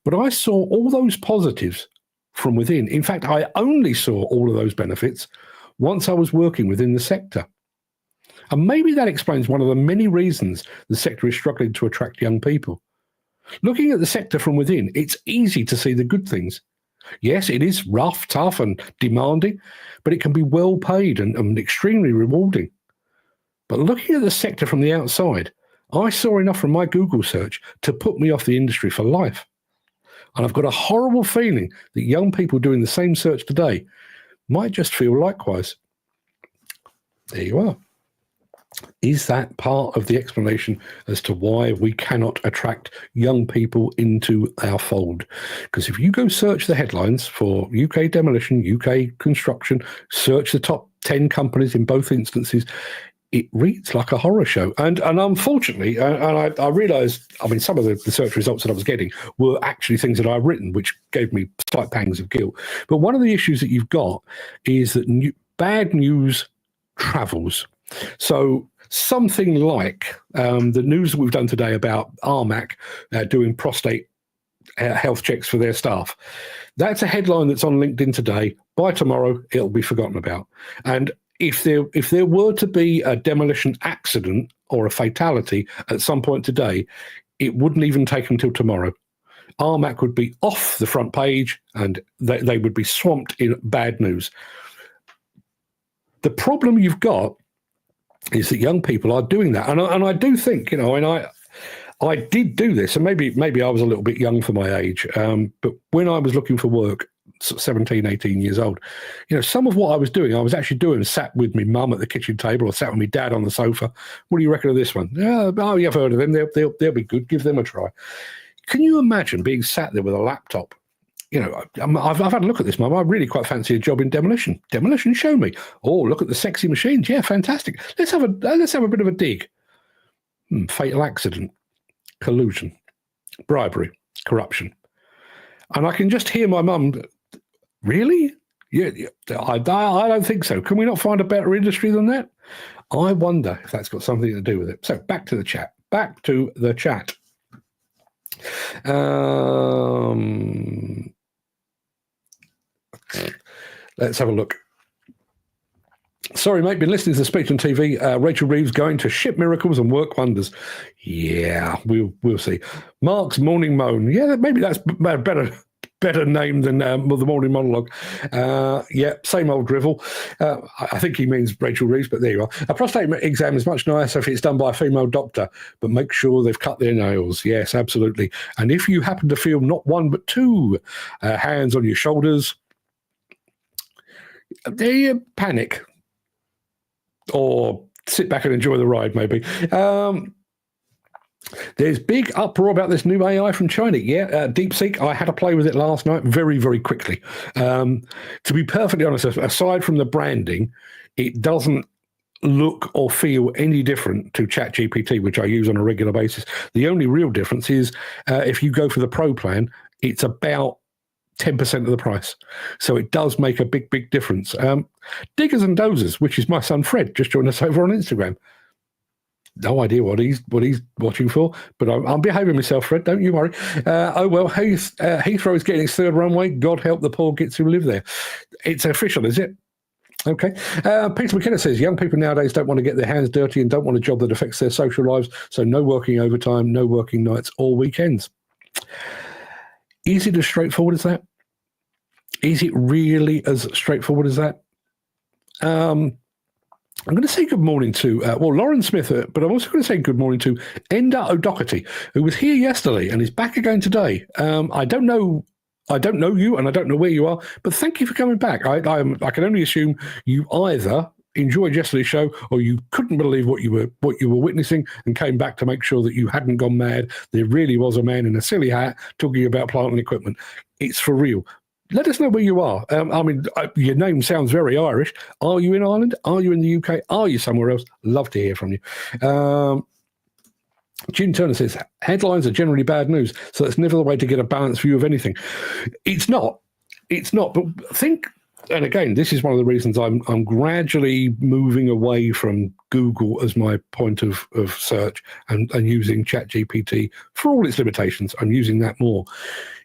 But I saw all those positives from within. In fact, I only saw all of those benefits once I was working within the sector. And maybe that explains one of the many reasons the sector is struggling to attract young people. Looking at the sector from within, it's easy to see the good things. Yes, it is rough, tough and demanding, but it can be well paid and extremely rewarding. But looking at the sector from the outside, I saw enough from my Google search to put me off the industry for life. And I've got a horrible feeling that young people doing the same search today might just feel likewise. There you are. Is that part of the explanation as to why we cannot attract young people into our fold? Because if you go search the headlines for UK demolition, UK construction, search the top 10 companies in both instances, it reads like a horror show. And unfortunately, and I realised, I mean, some of the search results that I was getting were actually things that I've written, which gave me slight pangs of guilt. But one of the issues that you've got is that bad news travels. So something like the news that we've done today about Armac doing prostate health checks for their staff. That's a headline that's on LinkedIn today. By tomorrow, it'll be forgotten about. And if there were to be a demolition accident or a fatality at some point today, it wouldn't even take until tomorrow. Armac would be off the front page and they would be swamped in bad news. The problem you've got is that young people are doing that. And I do think, you know, and I did do this, and maybe I was a little bit young for my age, but when I was looking for work, sort of 17, 18 years old. Some of what I was doing, I was actually doing sat with my mum at the kitchen table or sat with my dad on the sofa. What do you reckon of this one? Oh, you've heard of them. They'll be good. Give them a try. Can you imagine being sat there with a laptop? I've had a look at this, Mum. I really quite fancy a job in demolition. Demolition, show me. Oh, look at the sexy machines. Yeah, fantastic. Let's have a bit of a dig. Fatal accident, collusion, bribery, corruption. And I can just hear my mum, really? Yeah, I don't think so. Can we not find a better industry than that? I wonder if that's got something to do with it. So back to the chat. Let's have a look. Sorry, mate, been listening to the speech on TV. Rachel Reeves going to ship miracles and work wonders. Yeah, we'll see. Mark's morning moan. Yeah, maybe that's a better name than the morning monologue. Yeah, same old drivel. I think he means Rachel Reeves, but there you are. A prostate exam is much nicer if it's done by a female doctor, but make sure they've cut their nails. Yes, absolutely. And if you happen to feel not one but two hands on your shoulders, there you panic. Or sit back and enjoy the ride, maybe. There's big uproar about this new AI from China. Yeah, DeepSeek, I had to play with it last night very, very quickly. To be perfectly honest, aside from the branding, it doesn't look or feel any different to ChatGPT, which I use on a regular basis. The only real difference is if you go for the Pro plan, it's about 10% of the price. So it does make a big, big difference. Diggers and Dozers, which is my son Fred, just joined us over on Instagram. No idea what he's watching for, but I'm behaving myself, Fred. Don't you worry. Heathrow is getting its third runway. God help the poor gits who live there. It's official, is it? Okay. Peter McKenna says, young people nowadays don't want to get their hands dirty and don't want a job that affects their social lives. So no working overtime, no working nights or weekends. Is it as straightforward as that? Is it really as straightforward as that? I'm going to say good morning to, Lauren Smith, but I'm also going to say good morning to Enda O'Doherty, who was here yesterday and is back again today. I don't know you and I don't know where you are, but thank you for coming back. I can only assume you either enjoyed yesterday's show or you couldn't believe what you were witnessing and came back to make sure that you hadn't gone mad. There really was a man in a silly hat talking about plant and equipment. It's for real. Let us know where you are. Your name sounds very Irish. Are you in Ireland? Are you in the UK? Are you somewhere else? Love to hear from you. Jim Turner says, headlines are generally bad news, so that's never the way to get a balanced view of anything. It's not, but think, and again, this is one of the reasons I'm gradually moving away from Google as my point of search and using ChatGPT for all its limitations. I'm using that more.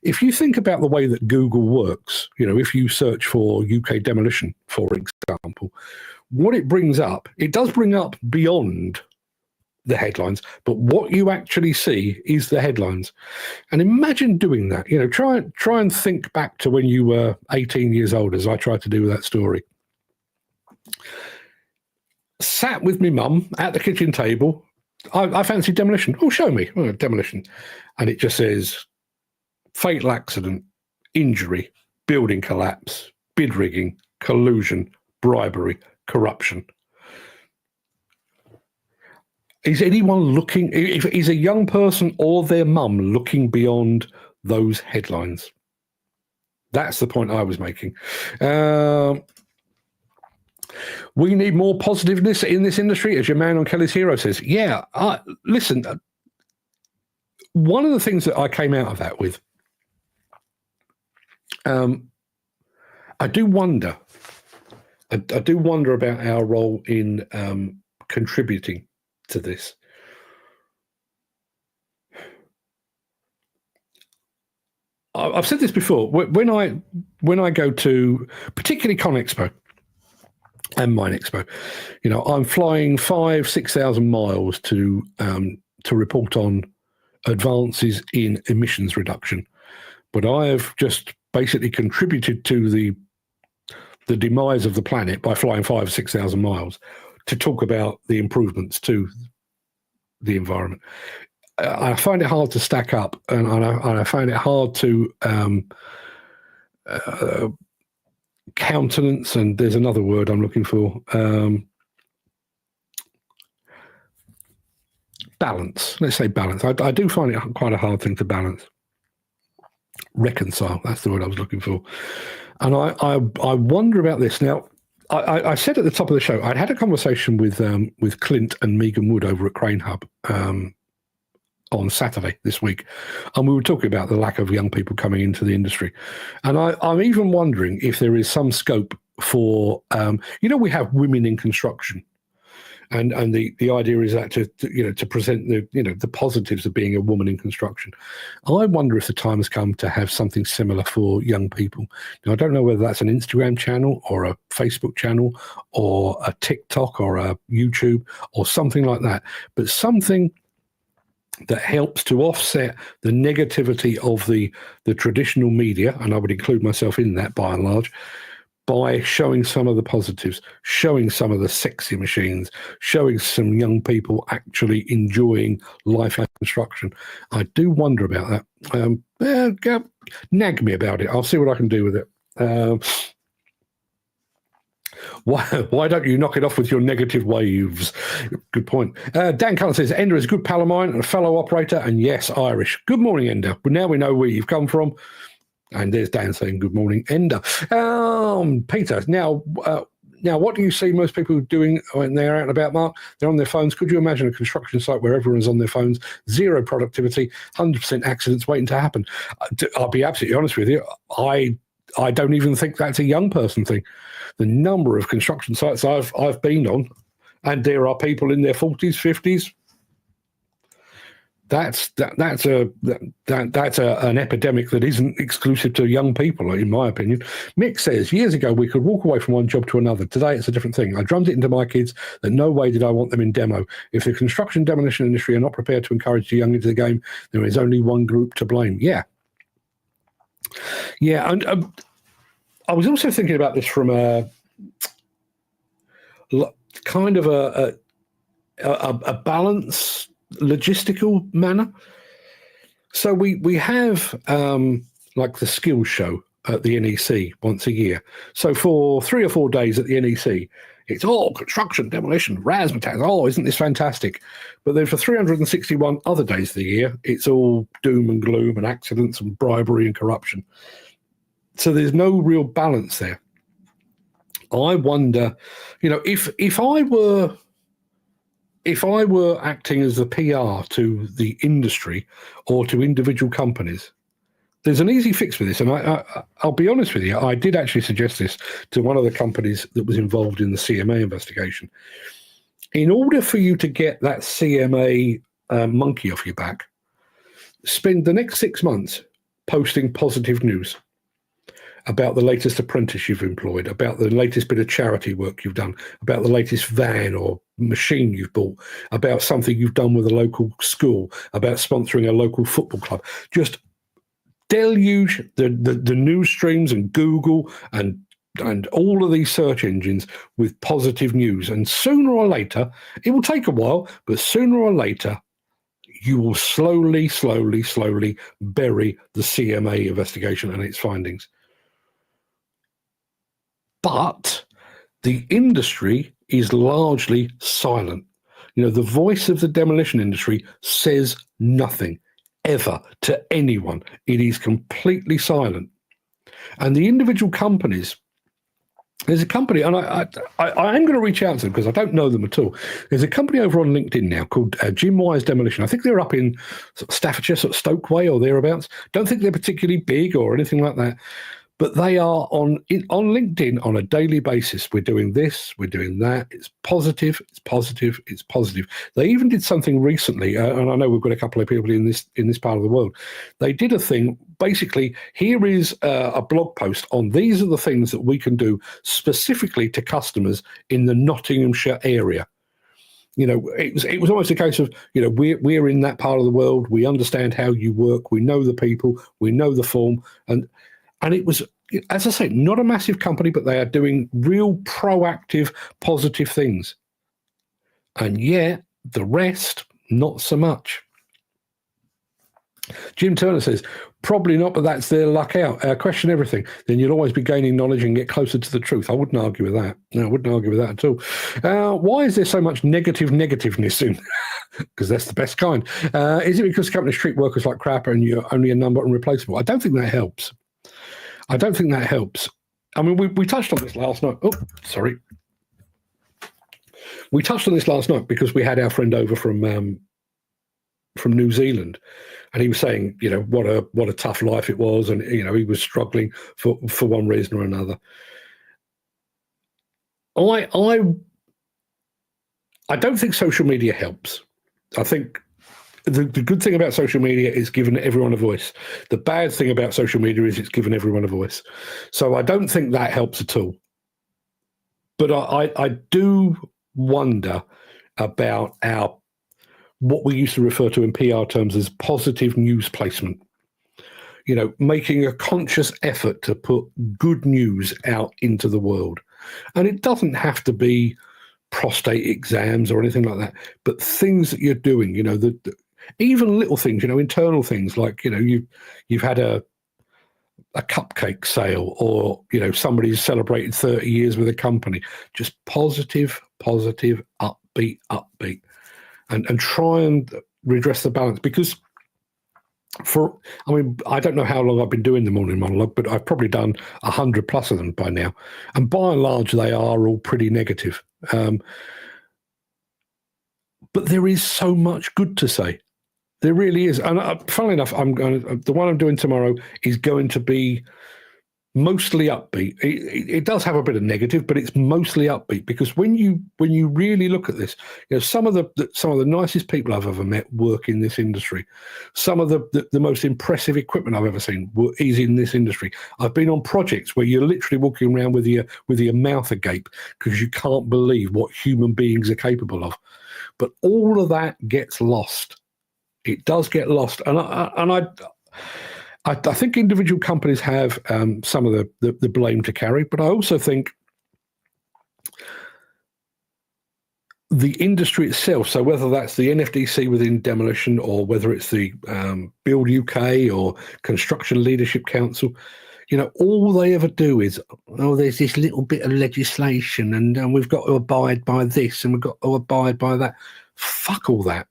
If you think about the way that Google works, if you search for UK demolition, for example, what it brings up, it does bring up beyond the headlines, but what you actually see is the headlines. And imagine doing that. Try and think back to when you were 18 years old, as I tried to do with that story. Sat with me mum at the kitchen table. I fancy demolition. Oh, show me. Oh, demolition. And it just says fatal accident, injury, building collapse, bid rigging, collusion, bribery, corruption. Is anyone looking, is a young person or their mum looking beyond those headlines? That's the point I was making. We need more positiveness in this industry, as your man on Kelly's Hero says. Yeah, listen, one of the things that I came out of that with, I do wonder about our role in contributing to this. I've said this before. When I go to particularly ConExpo and MineExpo, I'm flying 5,000-6,000 miles to report on advances in emissions reduction. But I have just basically contributed to the demise of the planet by flying 5,000-6,000 miles to talk about the improvements to the environment. I find it hard to stack up, and I find it hard to countenance, and there's another word I'm looking for. Balance. Let's say balance. I do find it quite a hard thing to balance. Reconcile. That's the word I was looking for. And I wonder about this. Now, I said at the top of the show, I'd had a conversation with Clint and Megan Wood over at Crane Hub on Saturday this week, and we were talking about the lack of young people coming into the industry. And I'm even wondering if there is some scope for, we have women in construction. And the idea is that to present the positives of being a woman in construction. I wonder if the time has come to have something similar for young people. Now, I don't know whether that's an Instagram channel or a Facebook channel or a TikTok or a YouTube or something like that, but something that helps to offset the negativity of the traditional media, and I would include myself in that by and large, by showing some of the positives, showing some of the sexy machines, showing some young people actually enjoying life at construction. I do wonder about that. Nag me about it. I'll see what I can do with it. Why don't you knock it off with your negative waves? Good point. Dan Cullen says, Ender is a good pal of mine and a fellow operator, and yes, Irish. Good morning, Ender. But now we know where you've come from. And there's Dan saying, good morning, Ender. Peter, now, what do you see most people doing when they're out and about, Mark? They're on their phones. Could you imagine a construction site where everyone's on their phones, zero productivity, 100% accidents waiting to happen? I'll be absolutely honest with you. I don't even think that's a young person thing. The number of construction sites I've been on, and there are people in their 40s, 50s. That's an epidemic that isn't exclusive to young people, in my opinion. Mick says, years ago, we could walk away from one job to another. Today, it's a different thing. I drummed it into my kids that no way did I want them in demo. If the construction demolition industry are not prepared to encourage the young into the game, there is only one group to blame. Yeah, and I was also thinking about this from a kind of a balance, logistical manner. So we have like the skills show at the NEC once a year. So for 3 or 4 days at the NEC, it's all construction, demolition, razzmatazz. Isn't this fantastic? But then for 361 other days of the year, it's all doom and gloom and accidents and bribery and corruption. So there's no real balance there. I wonder, if I were acting as the PR to the industry or to individual companies, there's an easy fix for this. And I'll be honest with you, I did actually suggest this to one of the companies that was involved in the CMA investigation. In order for you to get that CMA monkey off your back, spend the next 6 months posting positive news about the latest apprentice you've employed, about the latest bit of charity work you've done, about the latest van or machine you've bought, about something you've done with a local school, about sponsoring a local football club. Just deluge the news streams and Google and all of these search engines with positive news. And sooner or later, it will take a while, but sooner or later, you will slowly bury the CMA investigation and its findings. But the industry is largely silent. The voice of the demolition industry says nothing ever to anyone. It is completely silent. And the individual companies, there's a company, and I am going to reach out to them because I don't know them at all. There's a company over on LinkedIn now called Jim Wise Demolition. I think they're up in Staffordshire, sort of Stoke Way or thereabouts. Don't think they're particularly big or anything like that. But they are on LinkedIn on a daily basis. We're doing this, we're doing that. It's positive, it's positive, it's positive. They even did something recently, and I know we've got a couple of people in this part of the world. They did a thing. Basically, here is a blog post on these are the things that we can do specifically to customers in the Nottinghamshire area. It was almost a case of, we're in that part of the world. We understand how you work. We know the people. We know the form. And it was, as I say, not a massive company, but they are doing real proactive, positive things. And yet, the rest, not so much. Jim Turner says, Probably not, but that's their luck out. Question everything. Then you'll always be gaining knowledge and get closer to the truth. I wouldn't argue with that. No, I wouldn't argue with that at all. Why is there so much negativeness in? Because that's the best kind. Is it because companies treat workers like crap and you're only a number and replaceable? I don't think that helps. I mean, we touched on this last night. Oh, sorry. We touched on this last night because we had our friend over from New Zealand, and he was saying, you know, what a tough life it was, and you know, he was struggling for one reason or another. I don't think social media helps. I think the good thing about social media is giving everyone a voice. The bad thing about social media is it's given everyone a voice. So I don't think that helps at all. But I do wonder about what we used to refer to in PR terms as positive news placement. You know, making a conscious effort to put good news out into the world. And it doesn't have to be prostate exams or anything like that, but things that you're doing, you know, even little things, you know, internal things like, you know, you've had a cupcake sale, or, you know, somebody's celebrated 30 years with a company. Just positive, upbeat, and try and redress the balance. Because I don't know how long I've been doing the morning monologue, but I've probably done 100 plus of them by now. And by and large, they are all pretty negative. But there is so much good to say. There really is. And funnily enough, the one I'm doing tomorrow is going to be mostly upbeat. It does have a bit of negative, but it's mostly upbeat, because when you really look at this, you know, some of the nicest people I've ever met work in this industry. Some of the most impressive equipment I've ever seen is in this industry. I've been on projects where you're literally walking around with your mouth agape because you can't believe what human beings are capable of. But all of that gets lost. It does get lost, and I think individual companies have some of the blame to carry, but I also think the industry itself, so whether that's the NFDC within Demolition, or whether it's the Build UK or Construction Leadership Council, you know, all they ever do is, oh, there's this little bit of legislation, and we've got to abide by this, and we've got to abide by that. Fuck all that.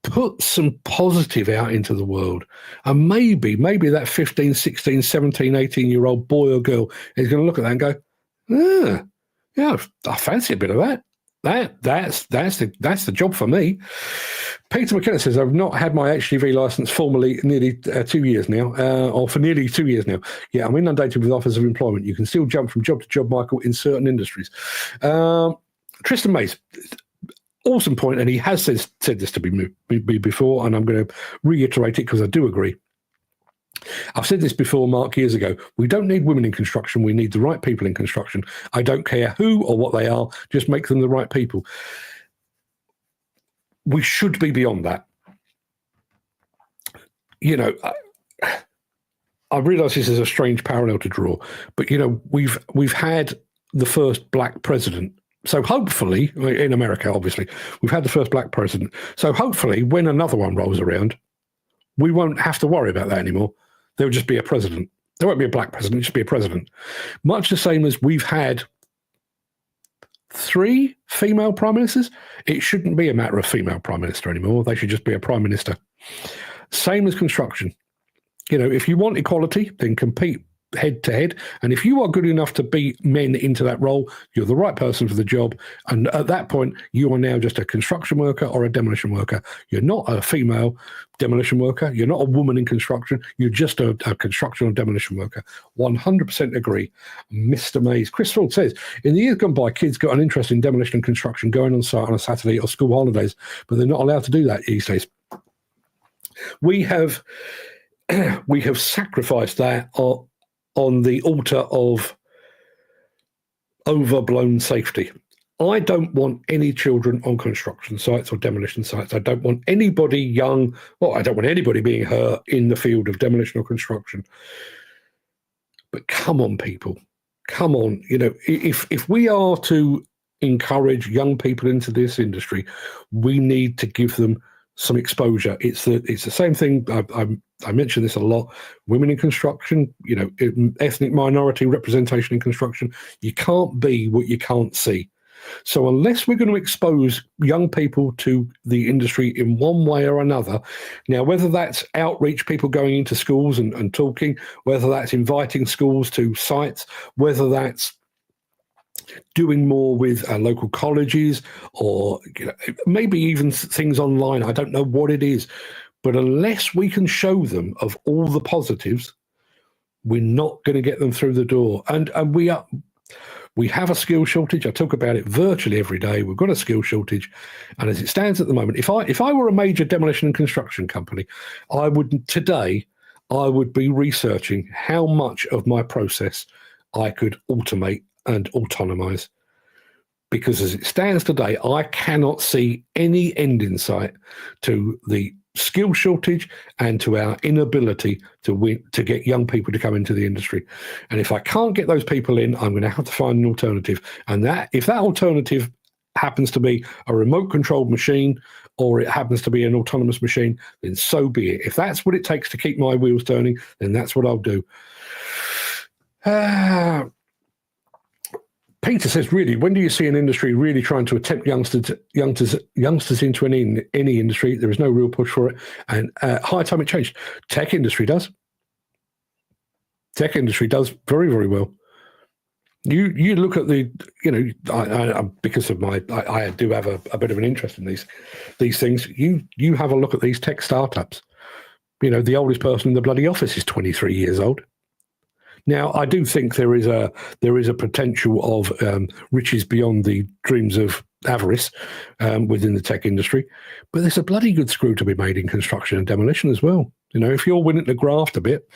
Put some positive out into the world. And maybe that 15, 16, 17, 18-year-old boy or girl is going to look at that and go, yeah, I fancy a bit of that. That's the job for me. Peter McKenna says, I've not had my HGV license formally nearly 2 years now, or for nearly 2 years now. Yeah, I'm inundated with offers of employment. You can still jump from job to job, Michael, in certain industries. Tristan Mays, awesome point, and he has said this to me before, and I'm going to reiterate it because I do agree. I've said this before, Mark, years ago. We don't need women in construction. We need the right people in construction. I don't care who or what they are. Just make them the right people. We should be beyond that. You know, I realise this is a strange parallel to draw, but, you know, we've had the first black president. So hopefully, in America, obviously, we've had the first black president. So hopefully, when another one rolls around, we won't have to worry about that anymore. There'll just be a president. There won't be a black president, it'll just be a president. Much the same as we've had 3 female prime ministers. It shouldn't be a matter of female prime minister anymore. They should just be a prime minister. Same as construction. You know, if you want equality, then compete head to head, and if you are good enough to beat men into that role, you're the right person for the job, and at that point you are now just a construction worker or a demolition worker. You're not a female demolition worker, you're not a woman in construction, you're just a construction or demolition worker. 100% agree. Mr. Mays. Chris Ford says, in the years gone by, kids got an interest in demolition and construction going on site on a Saturday or school holidays, but they're not allowed to do that these days. We have sacrificed that on the altar of overblown safety. I don't want any children on construction sites or demolition sites. I don't want anybody young, I don't want anybody being hurt in the field of demolition or construction. But come on, people. Come on. You know, if we are to encourage young people into this industry, we need to give them some exposure. It's the same thing. I mention this a lot. Women in construction, ethnic minority representation in construction. You can't be what you can't see. So unless we're going to expose young people to the industry in one way or another, now whether that's outreach, people going into schools and talking, whether that's inviting schools to sites, whether that's doing more with local colleges, or maybe even things online. I don't know what it is, but unless we can show them of all the positives, we're not going to get them through the door. And we have a skill shortage. I talk about it virtually every day. We've got a skill shortage, and as it stands at the moment, if I were a major demolition and construction company, I would be researching how much of my process I could automate and autonomize, because as it stands today, I cannot see any end in sight to the skill shortage and to our inability to get young people to come into the industry. And if I can't get those people in, I'm going to have to find an alternative. And if that alternative happens to be a remote controlled machine, or it happens to be an autonomous machine, then so be it. If that's what it takes to keep my wheels turning, then that's what I'll do. Peter says, really, when do you see an industry really trying to attempt youngsters into any industry? There is no real push for it. And high time it changed. Tech industry does. Tech industry does very, very well. You look at the, I because of I do have a bit of an interest in these things. You have a look at these tech startups. The oldest person in the bloody office is 23 years old. Now, I do think there is a potential of riches beyond the dreams of avarice within the tech industry, but there's a bloody good screw to be made in construction and demolition as well. If you're willing to graft a bit.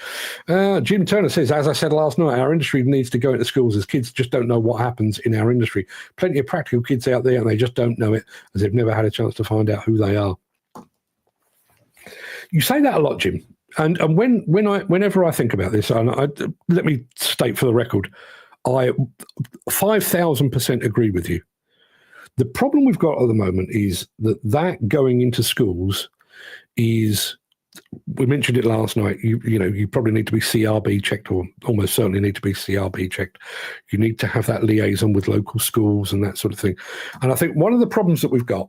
Jim Turner says, as I said last night, our industry needs to go into schools, as kids just don't know what happens in our industry. Plenty of practical kids out there, and they just don't know it, as they've never had a chance to find out who they are. You say that a lot, Jim. And whenever I think about this, and let me state for the record, I 5,000% agree with you. The problem we've got at the moment is that going into schools is, we mentioned it last night, you probably need to be CRB checked, or almost certainly need to be CRB checked. You need to have that liaison with local schools and that sort of thing. And I think one of the problems that we've got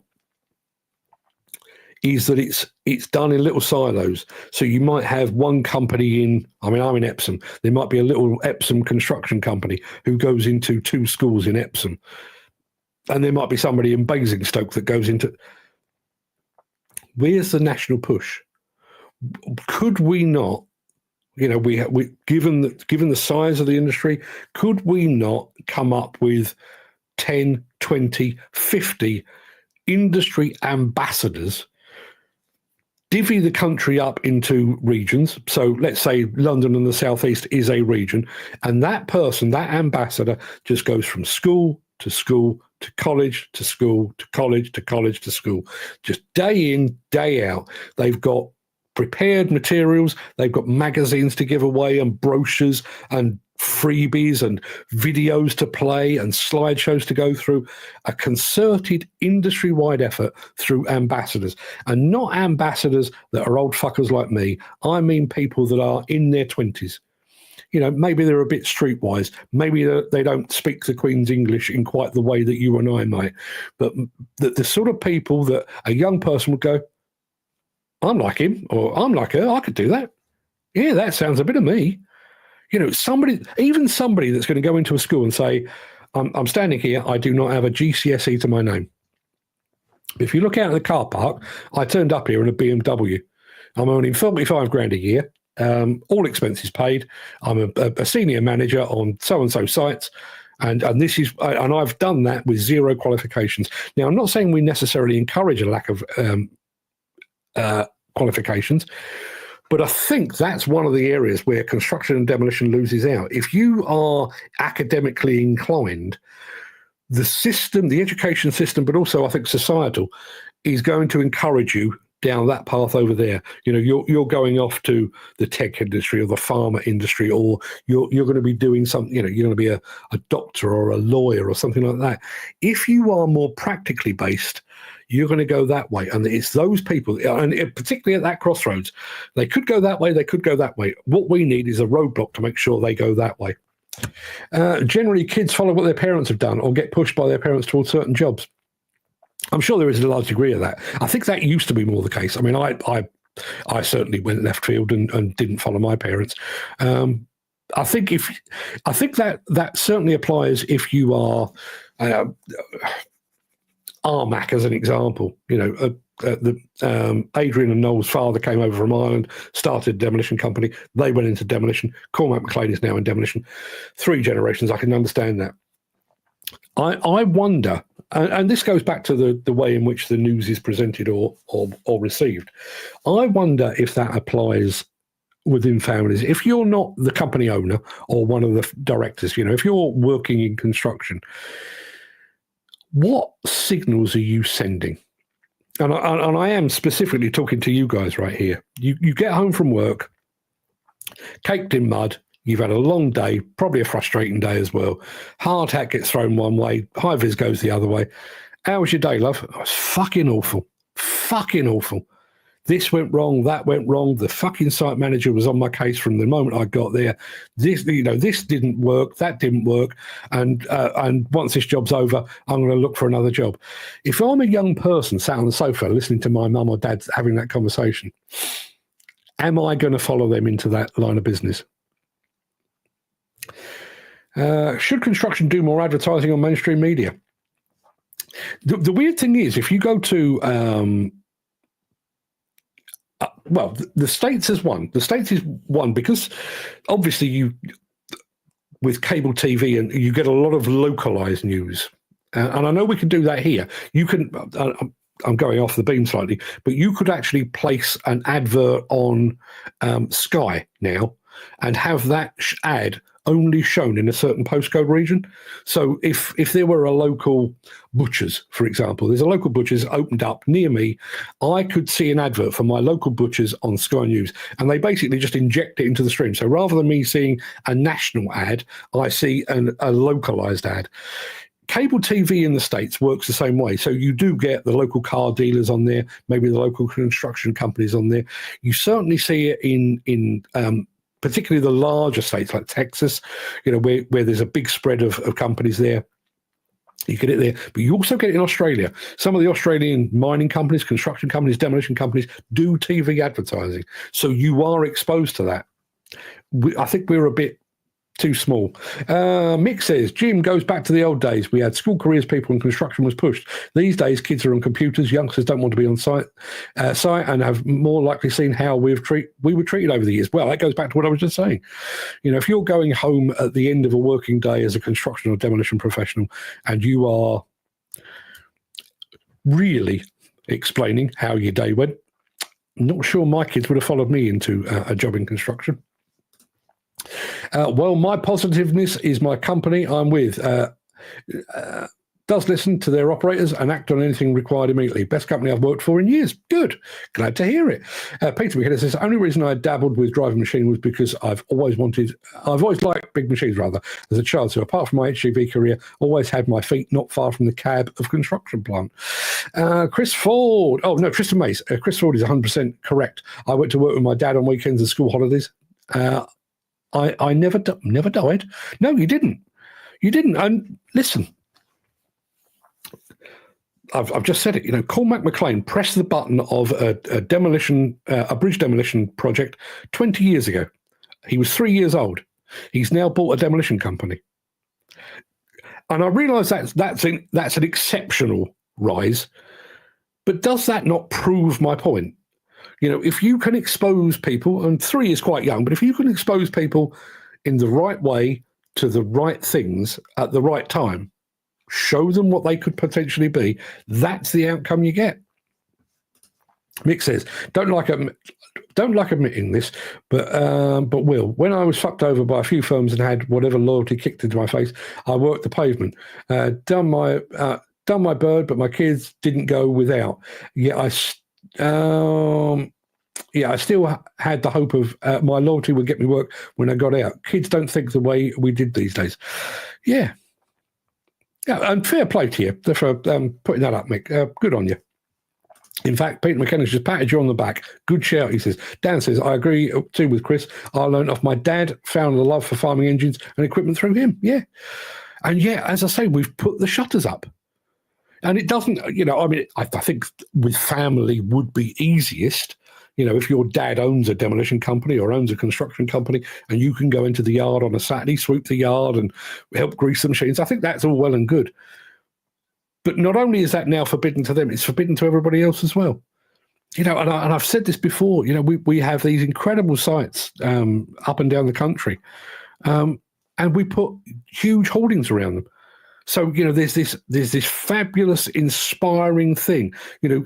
is that it's done in little silos. So you might have one company I'm in Epsom. There might be a little Epsom construction company who goes into 2 schools in Epsom. And there might be somebody in Basingstoke that goes into... Where's the national push? Could we not, we given the size of the industry, could we not come up with 10, 20, 50 industry ambassadors, divvy the country up into regions? So let's say London and the Southeast is a region, and that person, that ambassador, just goes from school to school to college to school to college to college to school, just day in, day out. They've got prepared materials, they've got magazines to give away and brochures and freebies and videos to play and slideshows to go through. A concerted industry-wide effort through ambassadors, and not ambassadors that are old fuckers like me. I mean people that are in their 20s. Maybe they're a bit streetwise. Maybe they don't speak the Queen's English in quite the way that you and I might. But the sort of people that a young person would go, I'm like him, or I'm like her, I could do that. Yeah, that sounds a bit of me. Somebody that's going to go into a school and say, I'm standing here, I do not have a GCSE to my name. If you look out in the car park, I turned up here in a BMW. I'm earning 45 grand a year, all expenses paid. I'm a senior manager on so-and-so sites. And I've done that with 0 qualifications. Now, I'm not saying we necessarily encourage a lack of qualifications, but I think that's one of the areas where construction and demolition loses out. If you are academically inclined, the system, the education system, but also I think societal, is going to encourage you down that path over there. You know, you're going off to the tech industry or the pharma industry, or you're going to be doing something, you know, you're going to be a doctor or a lawyer or something like that. If you are more practically based, you're going to go that way. And it's those people, and particularly at that crossroads, they could go that way, they could go that way. What we need is a roadblock to make sure they go that way. Generally, kids follow what their parents have done or get pushed by their parents towards certain jobs. I'm sure there is a large degree of that. I think that used to be more the case. I mean, I certainly went left field and didn't follow my parents. I think that certainly applies if you are Armac as an example. You know, Adrian and Noel's father came over from Ireland, started a demolition company. They went into demolition. Cormac McLean is now in demolition. 3 generations. I can understand that. I wonder, and this goes back to the way in which the news is presented or received. I wonder if that applies within families. If you're not the company owner or one of the directors, you know, if you're working in construction, what signals are you sending? And I am specifically talking to you guys right here. You get home from work, caked in mud. You've had a long day, probably a frustrating day as well. Hard hat gets thrown one way, high vis goes the other way. How was your day, love? Oh, it's fucking awful. Fucking awful. This went wrong, that went wrong. The fucking site manager was on my case from the moment I got there. This didn't work, that didn't work. And once this job's over, I'm going to look for another job. If I'm a young person sat on the sofa listening to my mum or dad having that conversation, am I going to follow them into that line of business? Should construction do more advertising on mainstream media? The weird thing is, if you go to, the States is one. The States is one because obviously with cable TV and you get a lot of localized news. And I know we can do that here. You can, I'm going off the beam slightly, but you could actually place an advert on Sky now and have that ad only shown in a certain postcode region. So if there were a local butcher's, for example, there's a local butcher's opened up near me, I could see an advert for my local butcher's on Sky News, and they basically just inject it into the stream. So rather than me seeing a national ad, I see a localized ad. Cable TV in the States works the same way. So you do get the local car dealers on there, maybe the local construction companies on there. You certainly see it in particularly the larger states like Texas, you know, where there's a big spread of companies there. You get it there, but you also get it in Australia. Some of the Australian mining companies, construction companies, demolition companies do TV advertising. So you are exposed to that. I think we're a bit too small. Mick says, Jim goes back to the old days. We had school careers people and construction was pushed. These days, kids are on computers. Youngsters don't want to be on site and have more likely seen how we were treated over the years. Well, that goes back to what I was just saying. You know, if you're going home at the end of a working day as a construction or demolition professional and you are really explaining how your day went, I'm not sure my kids would have followed me into a job in construction. Well, my positiveness is my company I'm with does listen to their operators and act on anything required immediately. Best company I've worked for in years. Good. Glad to hear it. Peter McKenna says, the only reason I dabbled with driving machine was because I've always liked big machines rather as a child. So apart from my HGV career, always had my feet not far from the cab of construction plant. Chris Ford. Oh, no, Tristan Mace. Chris Ford is 100% correct. I went to work with my dad on weekends and school holidays. I never died. No, you didn't. You didn't. And listen, I've just said it. You know, Cormac McLean pressed the button of a bridge demolition project 20 years ago. He was 3 years old. He's now bought a demolition company, and I realise that's an exceptional rise. But does that not prove my point? You know, if you can expose people, and 3 is quite young, but if you can expose people in the right way to the right things at the right time, show them what they could potentially be, that's the outcome you get. Mick says, don't like admitting this, but will. When I was fucked over by a few firms and had whatever loyalty kicked into my face, I worked the pavement, done my bird, but my kids didn't go without. Yet I Yeah, I still had the hope of my loyalty would get me work when I got out. Kids don't think the way we did these days. Yeah. Yeah, and fair play to you for putting that up, Mick. Good on you. In fact, Peter McKenna's just patted you on the back. Good shout, he says. Dan says, I agree too with Chris. I learned off my dad, found a love for farming engines and equipment through him. Yeah. And yeah, as I say, we've put the shutters up. And it doesn't, I think with family would be easiest. If your dad owns a demolition company or owns a construction company and you can go into the yard on a Saturday, sweep the yard and help grease the machines, I think that's all well and good. But not only is that now forbidden to them, it's forbidden to everybody else as well. And I've said this before, we have these incredible sites up and down the country and we put huge hoardings around them. So, there's this fabulous, inspiring thing.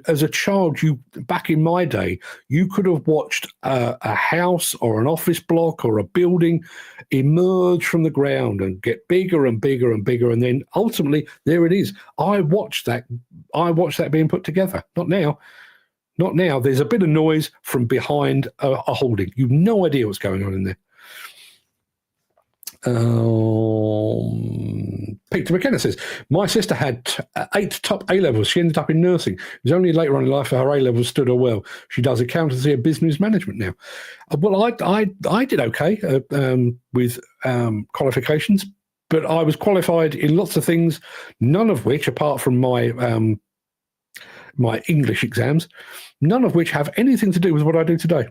As a child, back in my day, you could have watched a house or an office block or a building emerge from the ground and get bigger and bigger and bigger. And then ultimately, there it is. I watched that being put together. Not now. Not now. There's a bit of noise from behind a holding. You've no idea what's going on in there. Peter McKenna says, my sister had 8 top A-levels. She ended up in nursing. It was only later on in life her A-levels stood her well. She does accountancy and business management now. Well, I did okay with qualifications, but I was qualified in lots of things, none of which, apart from my my English exams, none of which have anything to do with what I do today.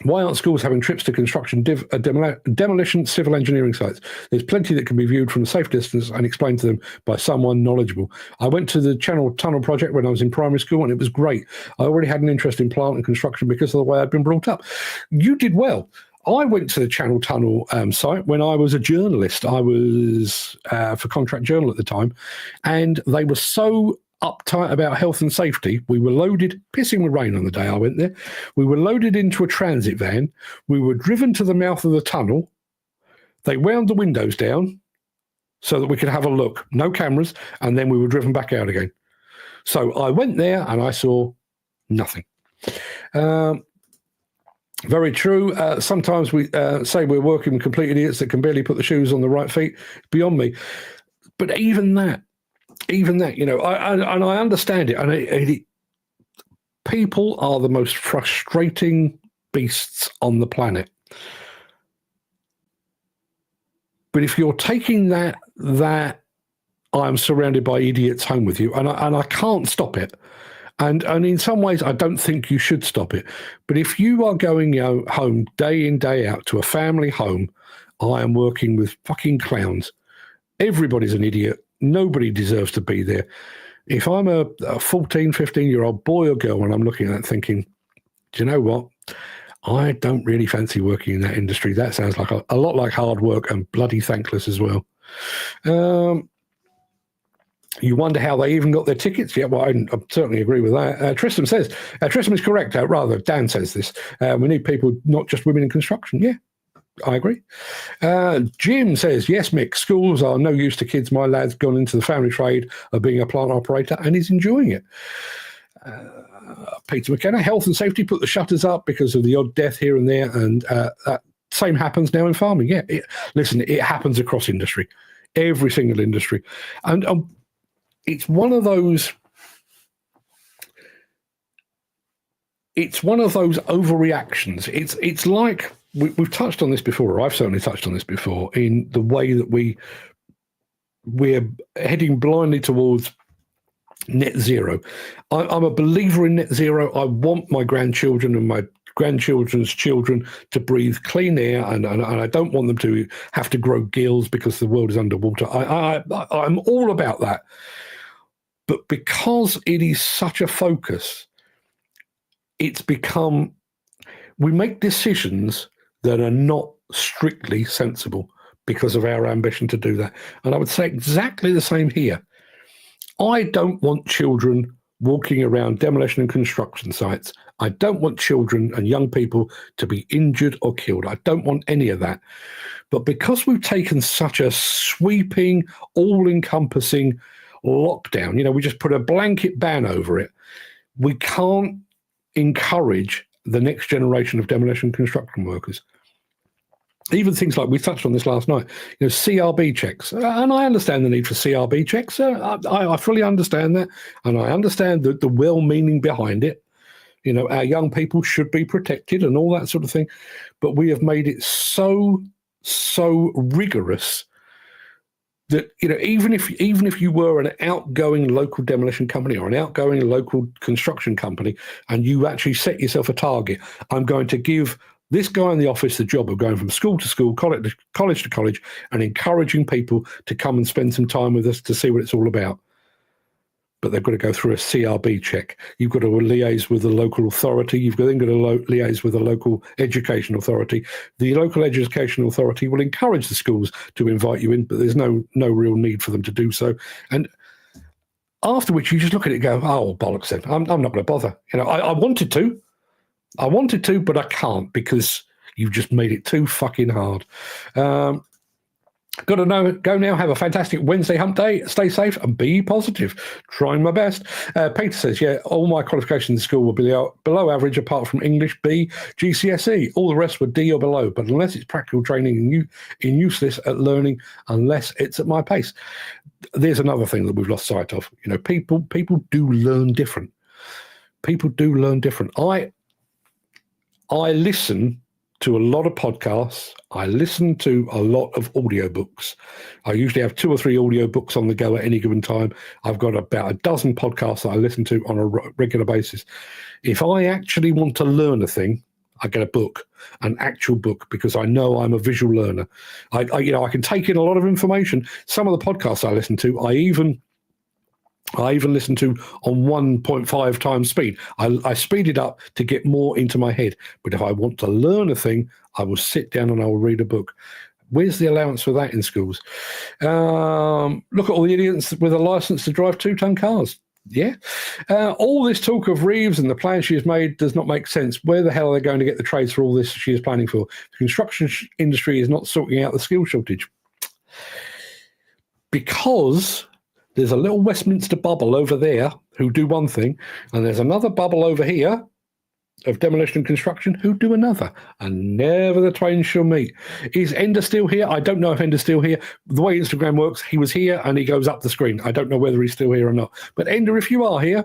Why aren't schools having trips to construction, demolition, civil engineering sites? There's plenty that can be viewed from a safe distance and explained to them by someone knowledgeable. I went to the Channel Tunnel project when I was in primary school and it was great. I already had an interest in plant and construction because of the way I'd been brought up. You did well. I went to the Channel Tunnel site when I was a journalist. I was for Contract Journal at the time, and they were so uptight about health and safety. We were loaded, pissing with rain on the day I went there. We were loaded into a transit van. We were driven to the mouth of the tunnel. They wound the windows down so that we could have a look. No cameras. And then we were driven back out again. So I went there and I saw nothing. Very true. Sometimes we say we're working with complete idiots that can barely put the shoes on the right feet. Beyond me. But even that, I understand it. And people are the most frustrating beasts on the planet. But if you're taking that I'm surrounded by idiots home with you, and I can't stop it. And in some ways, I don't think you should stop it. But if you are going home day in, day out to a family home, I am working with fucking clowns. Everybody's an idiot. Nobody deserves to be there. If I'm a 14, 15-year-old boy or girl and I'm looking at that thinking, do you know what? I don't really fancy working in that industry. That sounds like a lot like hard work and bloody thankless as well. You wonder how they even got their tickets. Yeah, well, I certainly agree with that. Tristram says, Tristram is correct. Rather, Dan says this. We need people, not just women in construction. Yeah, I agree. Jim says, yes, Mick, schools are no use to kids. My lad's gone into the family trade of being a plant operator and he's enjoying it. Peter McKenna, health and safety, put the shutters up because of the odd death here and there. And that same happens now in farming. Yeah, listen, it happens across industry, every single industry. And it's one of those overreactions. It's like we've touched on this before, or I've certainly touched on this before, in the way that we're heading blindly towards net zero. I'm a believer in net zero. I want my grandchildren and my grandchildren's children to breathe clean air, and I don't want them to have to grow gills because the world is underwater. I'm all about that. But because it is such a focus, it's become, we make decisions that are not strictly sensible because of our ambition to do that. And I would say exactly the same here. I don't want children walking around demolition and construction sites. I don't want children and young people to be injured or killed. I don't want any of that. But because we've taken such a sweeping, all-encompassing, lockdown, we just put a blanket ban over it. We can't encourage the next generation of demolition construction workers. Even things like, we touched on this last night, CRB checks. And I understand the need for CRB checks. I fully understand that. And I understand the well-meaning behind it. Our young people should be protected and all that sort of thing. But we have made it so rigorous that, even if you were an outgoing local demolition company or an outgoing local construction company and you actually set yourself a target, I'm going to give this guy in the office the job of going from school to school, college to college, and encouraging people to come and spend some time with us to see what it's all about. But they've got to go through a CRB check. You've got to liaise with the local authority. You've then got to liaise with the local education authority. The local education authority will encourage the schools to invite you in, but there's no real need for them to do so. And after which you just look at it and go, oh, bollocks then. I'm not going to bother. I wanted to, but I can't because you've just made it too fucking hard. Got to go now. Have a fantastic Wednesday hump day. Stay safe and be positive. Trying my best. Peter says, all my qualifications in school were below average apart from English, B, GCSE. All the rest were D or below, but unless it's practical training in useless at learning, unless it's at my pace. There's another thing that we've lost sight of. People do learn different. People do learn different. I listen to a lot of podcasts. I listen to a lot of audiobooks. I usually have 2 or 3 audiobooks on the go at any given time. I've got about a dozen podcasts that I listen to on a regular basis. If I actually want to learn a thing, I get a book, an actual book, because I know I'm a visual learner. I can take in a lot of information. Some of the podcasts I listen to, I even listen to on 1.5 times speed. I speed it up to get more into my head. But if I want to learn a thing, I will sit down and I will read a book. Where's the allowance for that in schools? Look at all the idiots with a license to drive 2-ton cars. Yeah. All this talk of Reeves and the plan she has made does not make sense. Where the hell are they going to get the trades for all this she is planning for? The construction industry is not sorting out the skill shortage. Because there's a little Westminster bubble over there who do one thing, and there's another bubble over here of demolition and construction who do another, and never the twain shall meet. Is Ender still here? I don't know if Ender's still here. The way Instagram works, he was here and he goes up the screen. I don't know whether he's still here or not. But Ender, if you are here,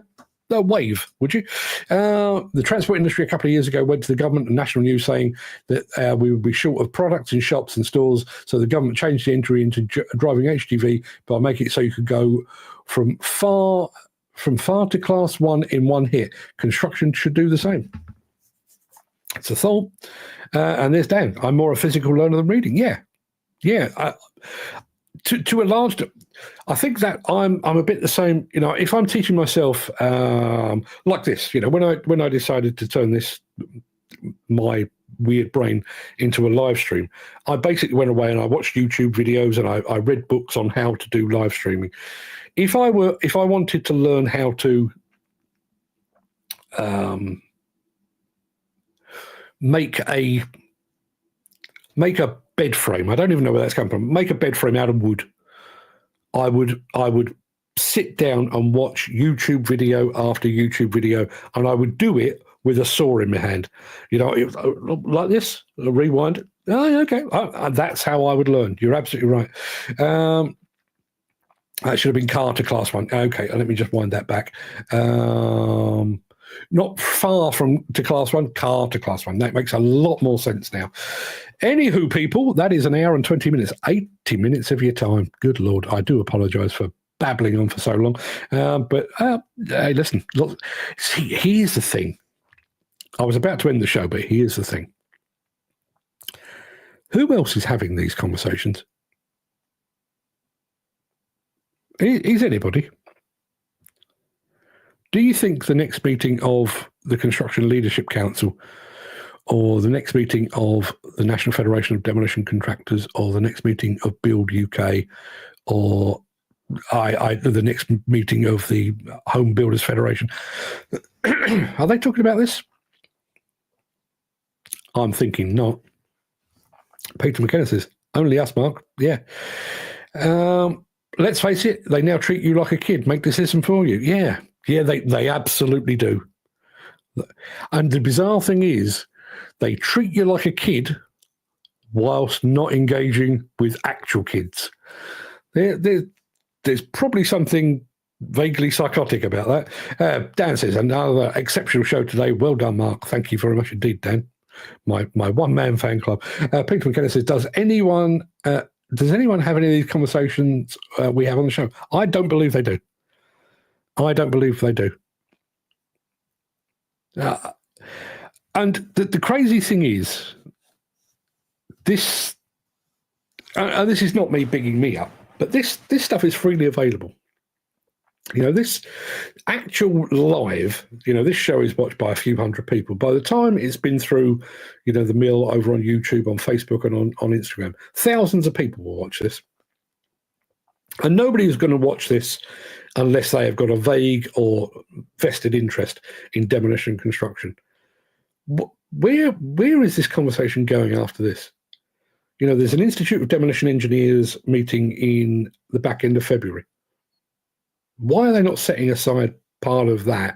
wave, would you? The transport industry a couple of years ago went to the government and national news saying that we would be short of products in shops and stores, so the government changed the entry into driving HGV by making it so you could go from far to class 1 in one hit. Construction should do the same. It's a thought. And there's Dan. I'm more a physical learner than reading. Yeah. To a large, I think that I'm a bit the same. If I'm teaching myself like this, when I decided to turn my weird brain into a live stream, I basically went away and I watched YouTube videos and I read books on how to do live streaming. If I wanted to learn how to make a bed frame, I don't even know where that's come from. Make a bed frame out of wood. I would sit down and watch YouTube video after YouTube video, and I would do it with a saw in my hand. Like this, rewind. Oh, okay. That's how I would learn. You're absolutely right. That should have been car to class 1. Okay, let me just wind that back. Not far from to class 1, car to class 1. That makes a lot more sense now. Anywho, people, that is 1 hour and 20 minutes, 80 minutes of your time. Good Lord, I do apologise for babbling on for so long. But hey, listen, look, see, here's the thing. I was about to end the show, but here's the thing. Who else is having these conversations? Is anybody? Do you think the next meeting of the Construction Leadership Council, or the next meeting of the National Federation of Demolition Contractors, or the next meeting of Build UK, or the next meeting of the Home Builders Federation, are they talking about this? I'm thinking not. Peter McKenna says, only us, Mark. Yeah. let's face it, they now treat you like a kid, make decisions for you. Yeah, they absolutely do. And the bizarre thing is, they treat you like a kid whilst not engaging with actual kids. There's probably something vaguely psychotic about that. Dan says, another exceptional show today. Well done, Mark. Thank you very much indeed, Dan. My one-man fan club. Peter McKenna says, does anyone have any of these conversations we have on the show? I don't believe they do. And the crazy thing is, this is not me bigging me up, but this stuff is freely available. This actual live, this show is watched by a few hundred people. By the time it's been through, the mill over on YouTube, on Facebook, and on Instagram, thousands of people will watch this. And nobody is going to watch this unless they have got a vague or vested interest in demolition and construction. Where is this conversation going after this? There's an Institute of Demolition Engineers meeting in the back end of February. Why are they not setting aside part of that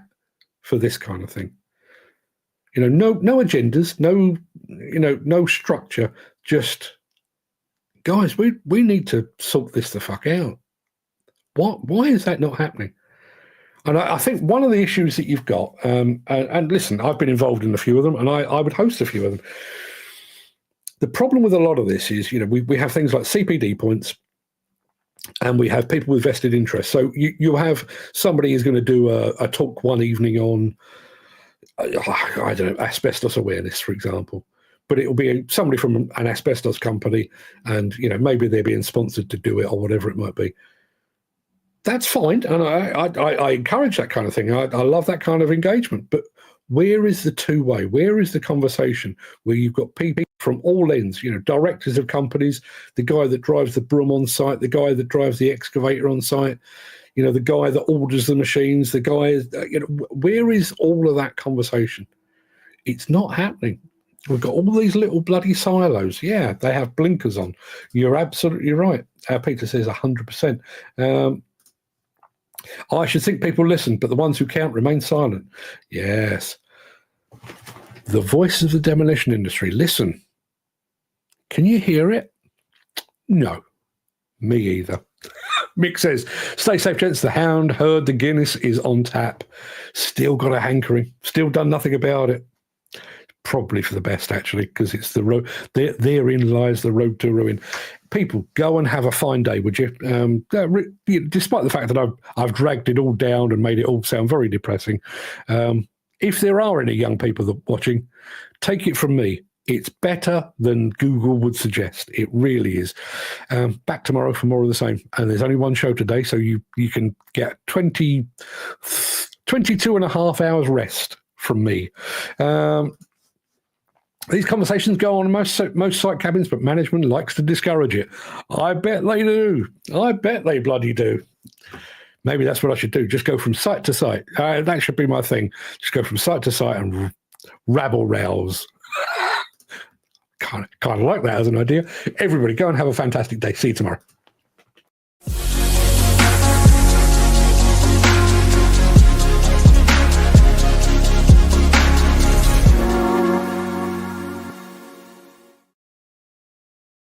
for this kind of thing? No agendas, no structure. Just, guys, we need to sort this the fuck out. Why is that not happening? And I think one of the issues that you've got, and listen, I've been involved in a few of them, and I would host a few of them. The problem with a lot of this is, we have things like CPD points, and we have people with vested interest. So you have somebody who's going to do a talk one evening on, I don't know, asbestos awareness, for example. But it will be somebody from an asbestos company, and maybe they're being sponsored to do it or whatever it might be. That's fine, and I encourage that kind of thing. I love that kind of engagement. But where is the two-way? Where is the conversation where you've got people from all ends, directors of companies, the guy that drives the broom on site, the guy that drives the excavator on site, the guy that orders the machines, the guy, where is all of that conversation? It's not happening. We've got all these little bloody silos. Yeah, they have blinkers on. You're absolutely right. Peter says 100%. I should think people listen, but the ones who can't remain silent. Yes. The voice of the demolition industry. Listen. Can you hear it? No. Me either. Mick says, stay safe, gents. The Hound heard the Guinness is on tap. Still got a hankering. Still done nothing about it. Probably for the best, actually, because it's the road. Therein lies the road to ruin. People, go and have a fine day, would you? Despite the fact that I've dragged it all down and made it all sound very depressing. If there are any young people that watching, take it from me. It's better than Google would suggest. It really is. Back tomorrow for more of the same. And there's only one show today, so you can get 22 and a half hours rest from me. These conversations go on in most site cabins, but management likes to discourage it. I bet they do. I bet they bloody do. Maybe that's what I should do. Just go from site to site. That should be my thing. Just go from site to site and rabble-rouse. Kind of like that as an idea. Everybody, go and have a fantastic day. See you tomorrow.